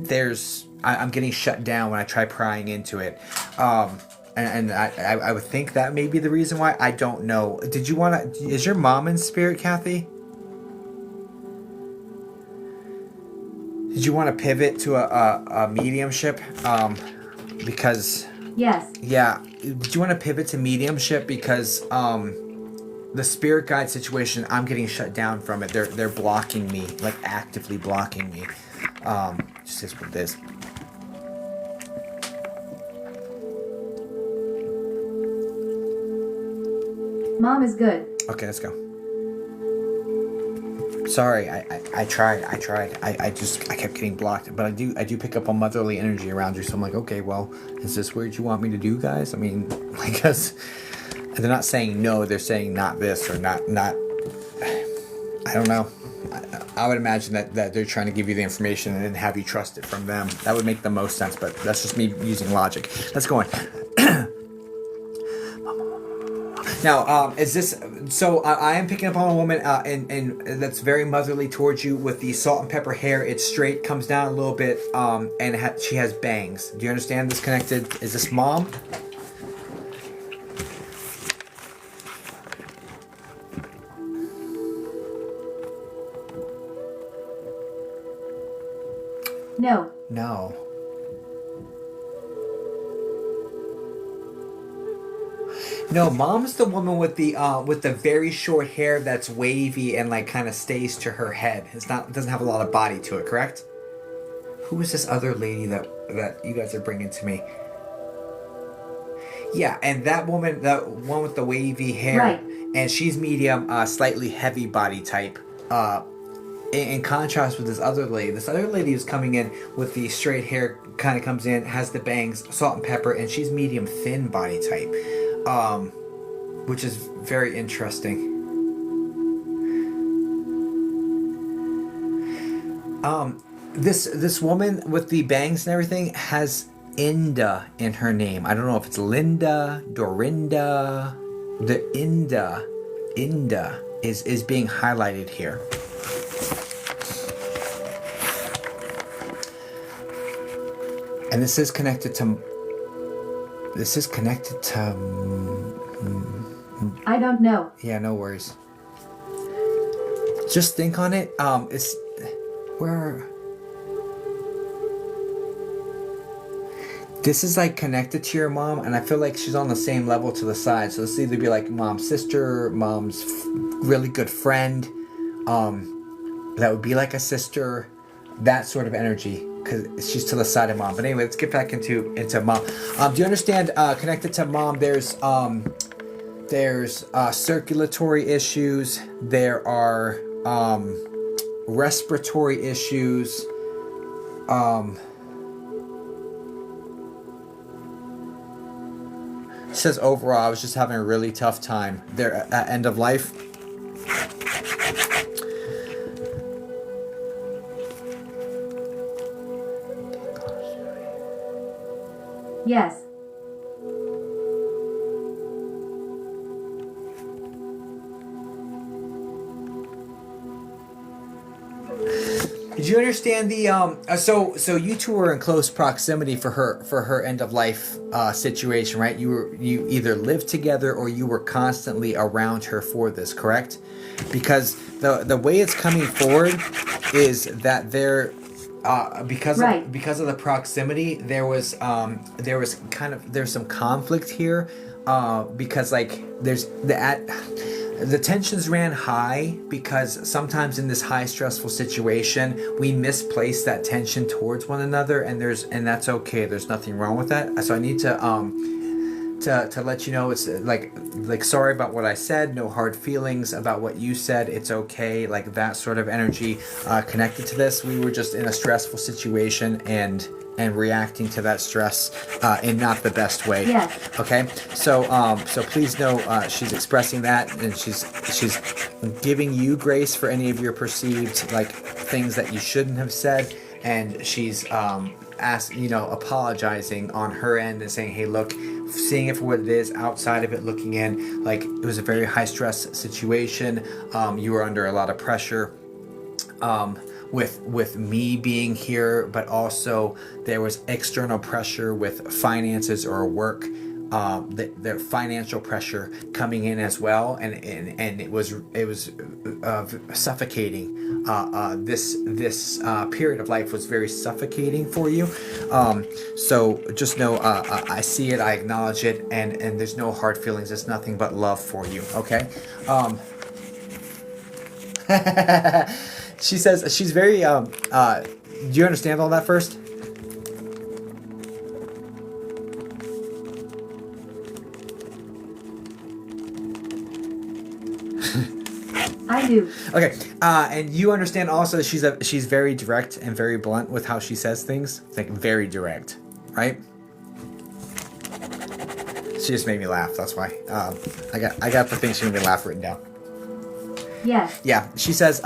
getting shut down when I try prying into it. And I would think that may be the reason why. I don't know. Is your mom in spirit, Kathy? Did you want to pivot to a mediumship? Because... Yes. Yeah. Do you want to pivot to mediumship? Because the spirit guide situation, I'm getting shut down from it. They're blocking me, like actively blocking me. Just is what it is. Mom is good. Okay, let's go. Sorry, I tried. I kept getting blocked, but I do pick up on motherly energy around you, so I'm like, okay, well, is this what you want me to do, guys? I mean, I guess they're not saying no, they're saying not this or not. I don't know. I would imagine that they're trying to give you the information and then have you trust it from them. That would make the most sense, but that's just me using logic. Let's go on. Now, is this... So, I am picking up on a woman and that's very motherly towards you with the salt and pepper hair. It's straight, comes down a little bit, and she has bangs. Do you understand this connected? Is this mom? No. No, mom's the woman with the very short hair that's wavy and like kind of stays to her head. It's not doesn't have a lot of body to it, correct? Who is this other lady that you guys are bringing to me? Yeah, and that woman, the one with the wavy hair, Right. and she's medium, slightly heavy body type. In contrast with this other lady who's coming in with the straight hair, kind of comes in, has the bangs, salt and pepper, and she's medium thin body type, which is very interesting. This woman with the bangs and everything has Inda in her name. I don't know if it's Linda, Dorinda. The Inda is being highlighted here. And this is connected to. I don't know. Yeah, no worries. Just think on it. It's where. This is like connected to your mom, and I feel like she's on the same level to the side. So this either be like mom's sister, mom's really good friend, that would be like a sister, that sort of energy, because she's to the side of mom. But anyway, let's get back into mom. Do you understand? Connected to mom, there's circulatory issues. There are respiratory issues. It says overall, I was just having a really tough time there at end of life. Yes. Did you understand the so you two were in close proximity for her end of life situation, right? You either lived together or you were constantly around her for this, correct? Because the way it's coming forward is that there because of the proximity, there's some conflict here, because like the tensions ran high because sometimes in this high stressful situation we misplace that tension towards one another, and that's okay. There's nothing wrong with that. So I need to let you know, it's like sorry about what I said, no hard feelings about what you said, it's okay, like that sort of energy connected to this. We were just in a stressful situation and reacting to that stress in not the best way. Yes. Okay, so please know she's expressing that, and she's giving you grace for any of your perceived like things that you shouldn't have said, and she's apologizing on her end and saying, hey, look, seeing it for what it is, outside of it looking in, like it was a very high stress situation. You were under a lot of pressure. With me being here, but also there was external pressure with finances or work, the financial pressure coming in as well, and it was suffocating. This period of life was very suffocating for you. So just know, I see it, I acknowledge it, and there's no hard feelings. It's nothing but love for you. Okay. She says she's very, do you understand all that first? I do. Okay, and you understand also that she's very direct and very blunt with how she says things. Like very direct, right? She just made me laugh. That's why. I got the thing she made me laugh written down. Yes. Yeah, she says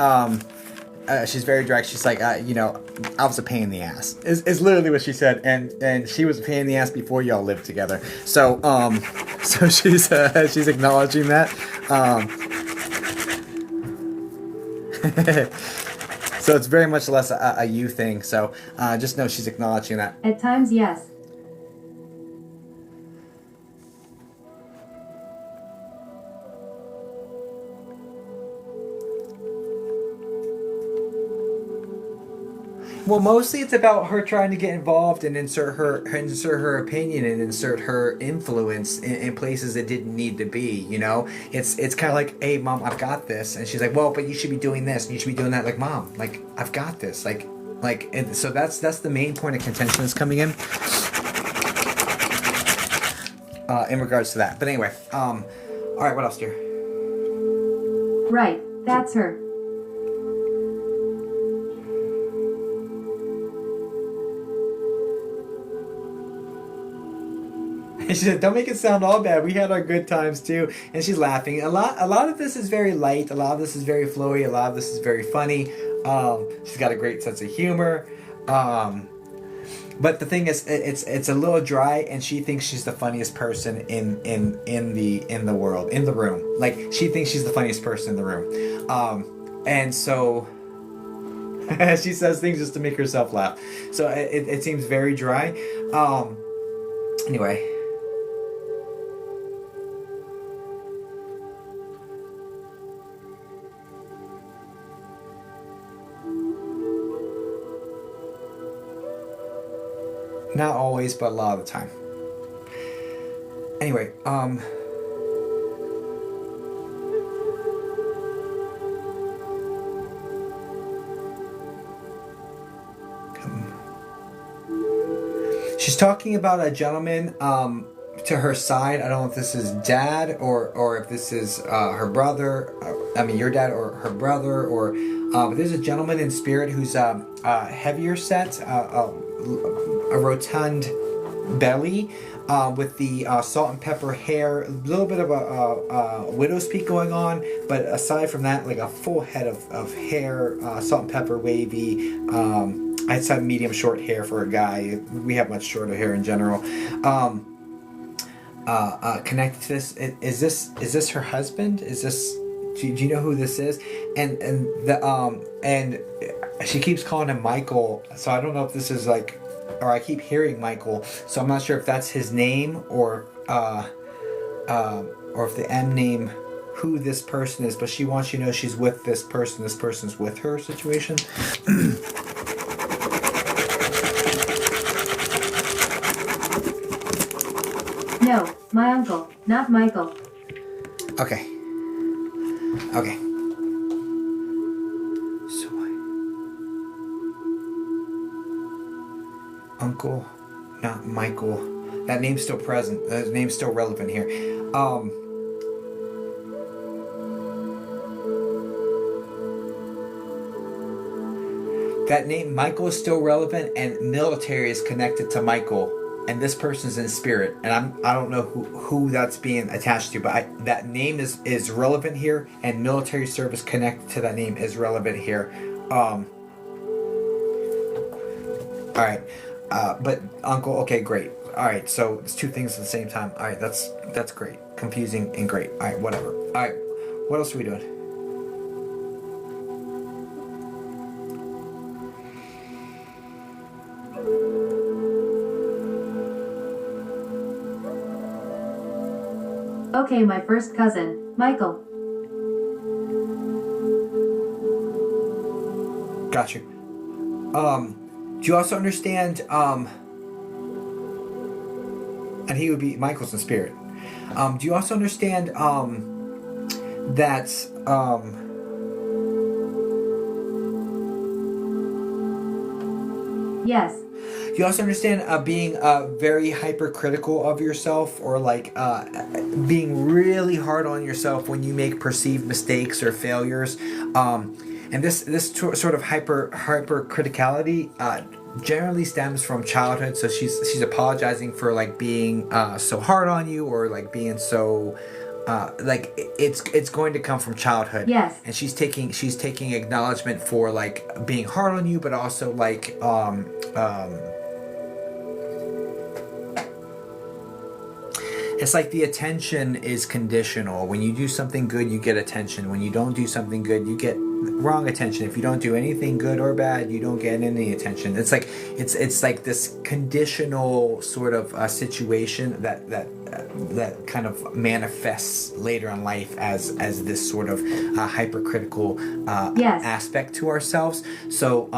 she's very direct. She's like, I was a pain in the ass. Is literally what she said, and she was a pain in the ass before y'all lived together. So so she's acknowledging that. So it's very much less a you thing. So just know she's acknowledging that. At times, yes. Well, mostly it's about her trying to get involved and insert her opinion and insert her influence in places it didn't need to be. You know, it's kind of like, hey, mom, I've got this, and she's like, well, but you should be doing this and you should be doing that. Like, mom, like I've got this, like, and so that's the main point of contention that's coming in regards to that. But anyway, all right, what else, dear? Right, that's her. She said, "Don't make it sound all bad. We had our good times too." And she's laughing. A lot of this is very light. A lot of this is very flowy. A lot of this is very funny. She's got a great sense of humor. But the thing is, it's a little dry, and she thinks she's the funniest person in the world, in the room. Like, she thinks she's the funniest person in the room. And so she says things just to make herself laugh. So it seems very dry. Anyway. Not always, but a lot of the time. Anyway, she's talking about a gentleman to her side. I don't know if this is dad or if this is her brother. I mean, your dad or her brother, or but there's a gentleman in spirit who's heavier set, a rotund belly, with the salt and pepper hair, a little bit of a widow's peak going on, but aside from that, like a full head of hair, salt and pepper, wavy. I'd say medium short hair for a guy. We have much shorter hair in general. Connected to this, is this her husband? Is this? Do you know who this is? And she keeps calling him Michael. So I don't know if this is like, or I keep hearing Michael. So I'm not sure if that's his name or if the M name, who this person is. But she wants you to know she's with this person. This person's with her situation. No, my uncle, not Michael. Okay. So uncle, not Michael. That name's still present. That name's still relevant here. That name Michael is still relevant, and military is connected to Michael. And this person's in spirit, and I don't know who that's being attached to, but that name is relevant here, and military service connected to that name is relevant here. All right, but uncle, okay, great. All right, so it's two things at the same time. All right, that's great, confusing and great. All right, whatever. All right, what else are we doing? Okay, my first cousin, Michael. Got you. Do you also understand, and he would be Michael's in spirit. Do you also understand, that, Yes. you also understand being very hypercritical of yourself, or like being really hard on yourself when you make perceived mistakes or failures. And this sort of hypercriticality generally stems from childhood. So she's apologizing for like being so hard on you, or like being so like it's going to come from childhood. Yes. And she's taking acknowledgement for like being hard on you, but also like it's like the attention is conditional. When you do something good, you get attention. When you don't do something good, you get wrong attention. If you don't do anything good or bad, you don't get any attention. It's like it's like this conditional sort of situation that that kind of manifests later in life as this sort of hypercritical Yes. aspect to ourselves. So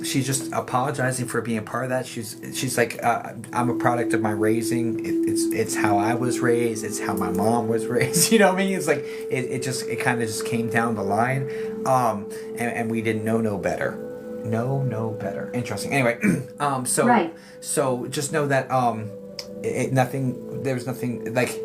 she's just apologizing for being a part of that. She's like, I'm a product of my raising. It's how I was raised. It's how my mom was raised. You know what I mean? It's like it kind of just came down the line, and we didn't know no better. No better. Interesting. Anyway, so Right. so just know that there's nothing like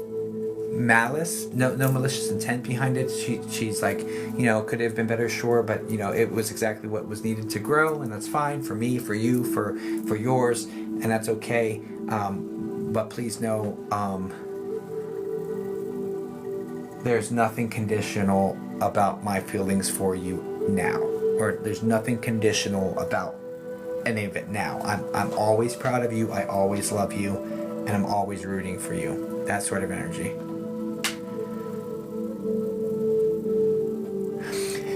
malice, no malicious intent behind it. She's like, you know, could it have been better, sure, but you know, it was exactly what was needed to grow, and that's fine for me, for you, for yours, and that's okay. But please know, there's nothing conditional about my feelings for you now, or there's nothing conditional about any of it now. I'm always proud of you. I always love you, and I'm always rooting for you. That sort of energy.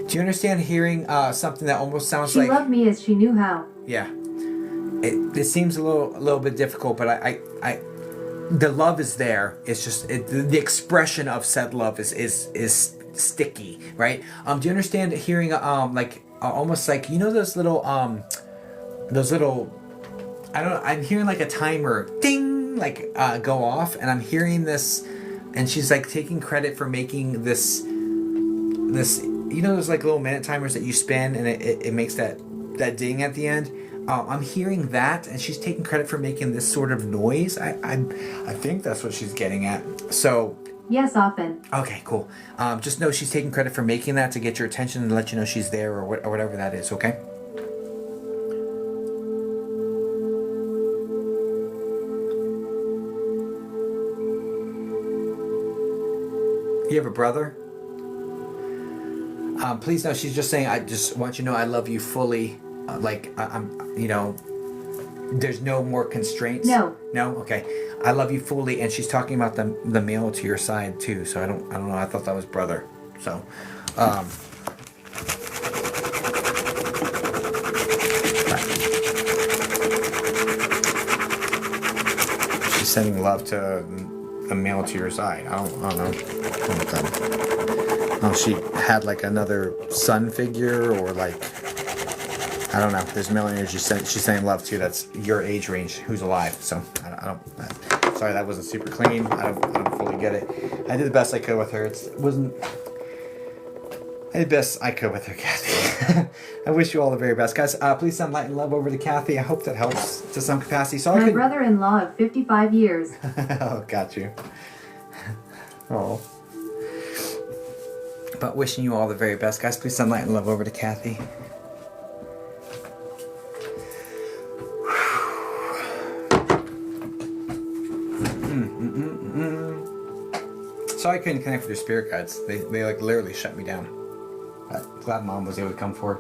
Do you understand hearing something that almost sounds She like... loved me as she knew how. Yeah. It seems a little bit difficult, but I the love is there. It's just the expression of said love is sticky, right? Do you understand hearing like almost like, you know, those little I don't know, I'm hearing like a timer ding, like go off, and I'm hearing this, and she's like taking credit for making this, you know, those like little minute timers that you spin, and it makes that ding at the end. I'm hearing that, and she's taking credit for making this sort of noise. I think that's what she's getting at. So Yes, often. okay, cool. Just know she's taking credit for making that to get your attention and let you know she's there, or whatever that is. Okay. You have a brother? Please know she's just saying, I just want you to know I love you fully. I'm, you know, there's no more constraints. No. No? Okay. I love you fully, and she's talking about the male to your side too. So I don't know. I thought that was brother. So, right. She's sending love to a male to your side. I don't know. Oh, she had like another son figure, or like, I don't know. There's male energy she's saying love to that's your age range, who's alive. So I don't. Sorry, that wasn't super clean. I don't fully get it. I did the best I could with her. I did the best I could with her, Kathy. I wish you all the very best, guys. Please send light and love over to Kathy. I hope that helps to some capacity. So My brother-in-law of 55 years. Oh, got you. Oh. But wishing you all the very best, guys. Please send light and love over to Kathy. Sorry I couldn't connect with your spirit guides. They like literally shut me down. But glad Mom was able to come forward.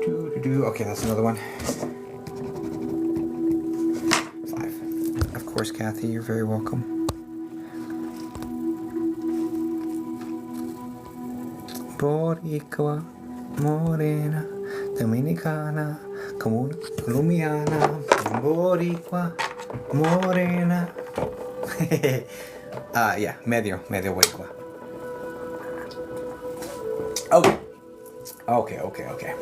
Okay, that's another one. 5. Of course, Kathy, you're very welcome. Boricua, Morena, Dominicana, Colombiana, Boricua, Morena. Yeah, medio hueco. Okay.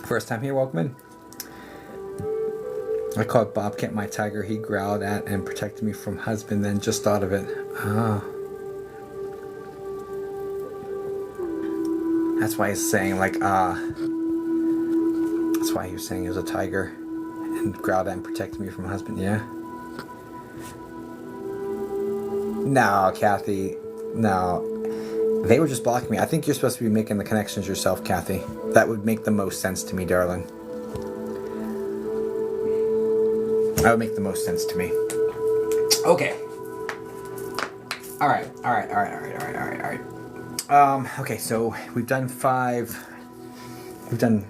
First time here, welcome in. I called Bobcat my tiger. He growled at and protected me from husband, then just thought of it. That's why he's saying like, that's why he was saying he was a tiger and growled at and protected me from husband, yeah? No, Kathy, no. They were just blocking me. I think you're supposed to be making the connections yourself, Kathy. That would make the most sense to me, darling. That would make the most sense to me. Okay. All right. Okay, so we've done 5. We've done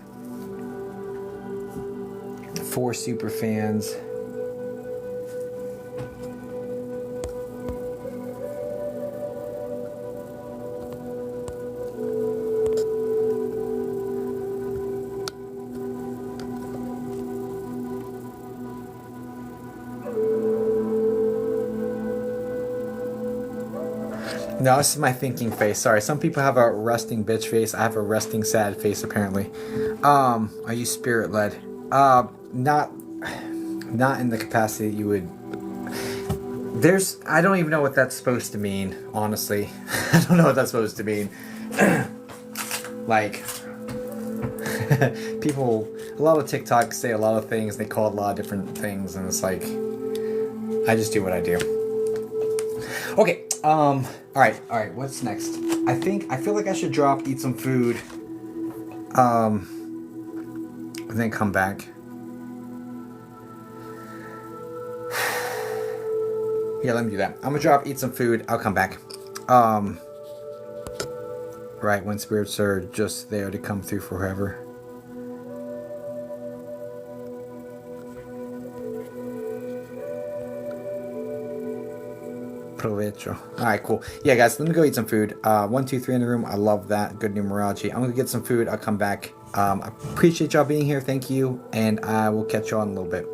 4 super fans. No, this is my thinking face. Sorry, some people have a resting bitch face. I have a resting sad face, apparently. Are you spirit led? Not in the capacity that you would. I don't even know what that's supposed to mean, honestly. I don't know what that's supposed to mean. Like, people, a lot of TikTok say a lot of things, they call it a lot of different things, and it's like, I just do what I do. Okay, alright, what's next? I feel like I should eat some food, and then come back. Yeah, let me do that. I'm gonna eat some food, I'll come back. Right, when spirits are just there to come through forever. Provecho. Alright, cool. Yeah, guys, let me go eat some food. 1, 2, 3 in the room. I love that. Good numerology. I'm gonna get some food. I'll come back. I appreciate y'all being here. Thank you. And I will catch y'all in a little bit.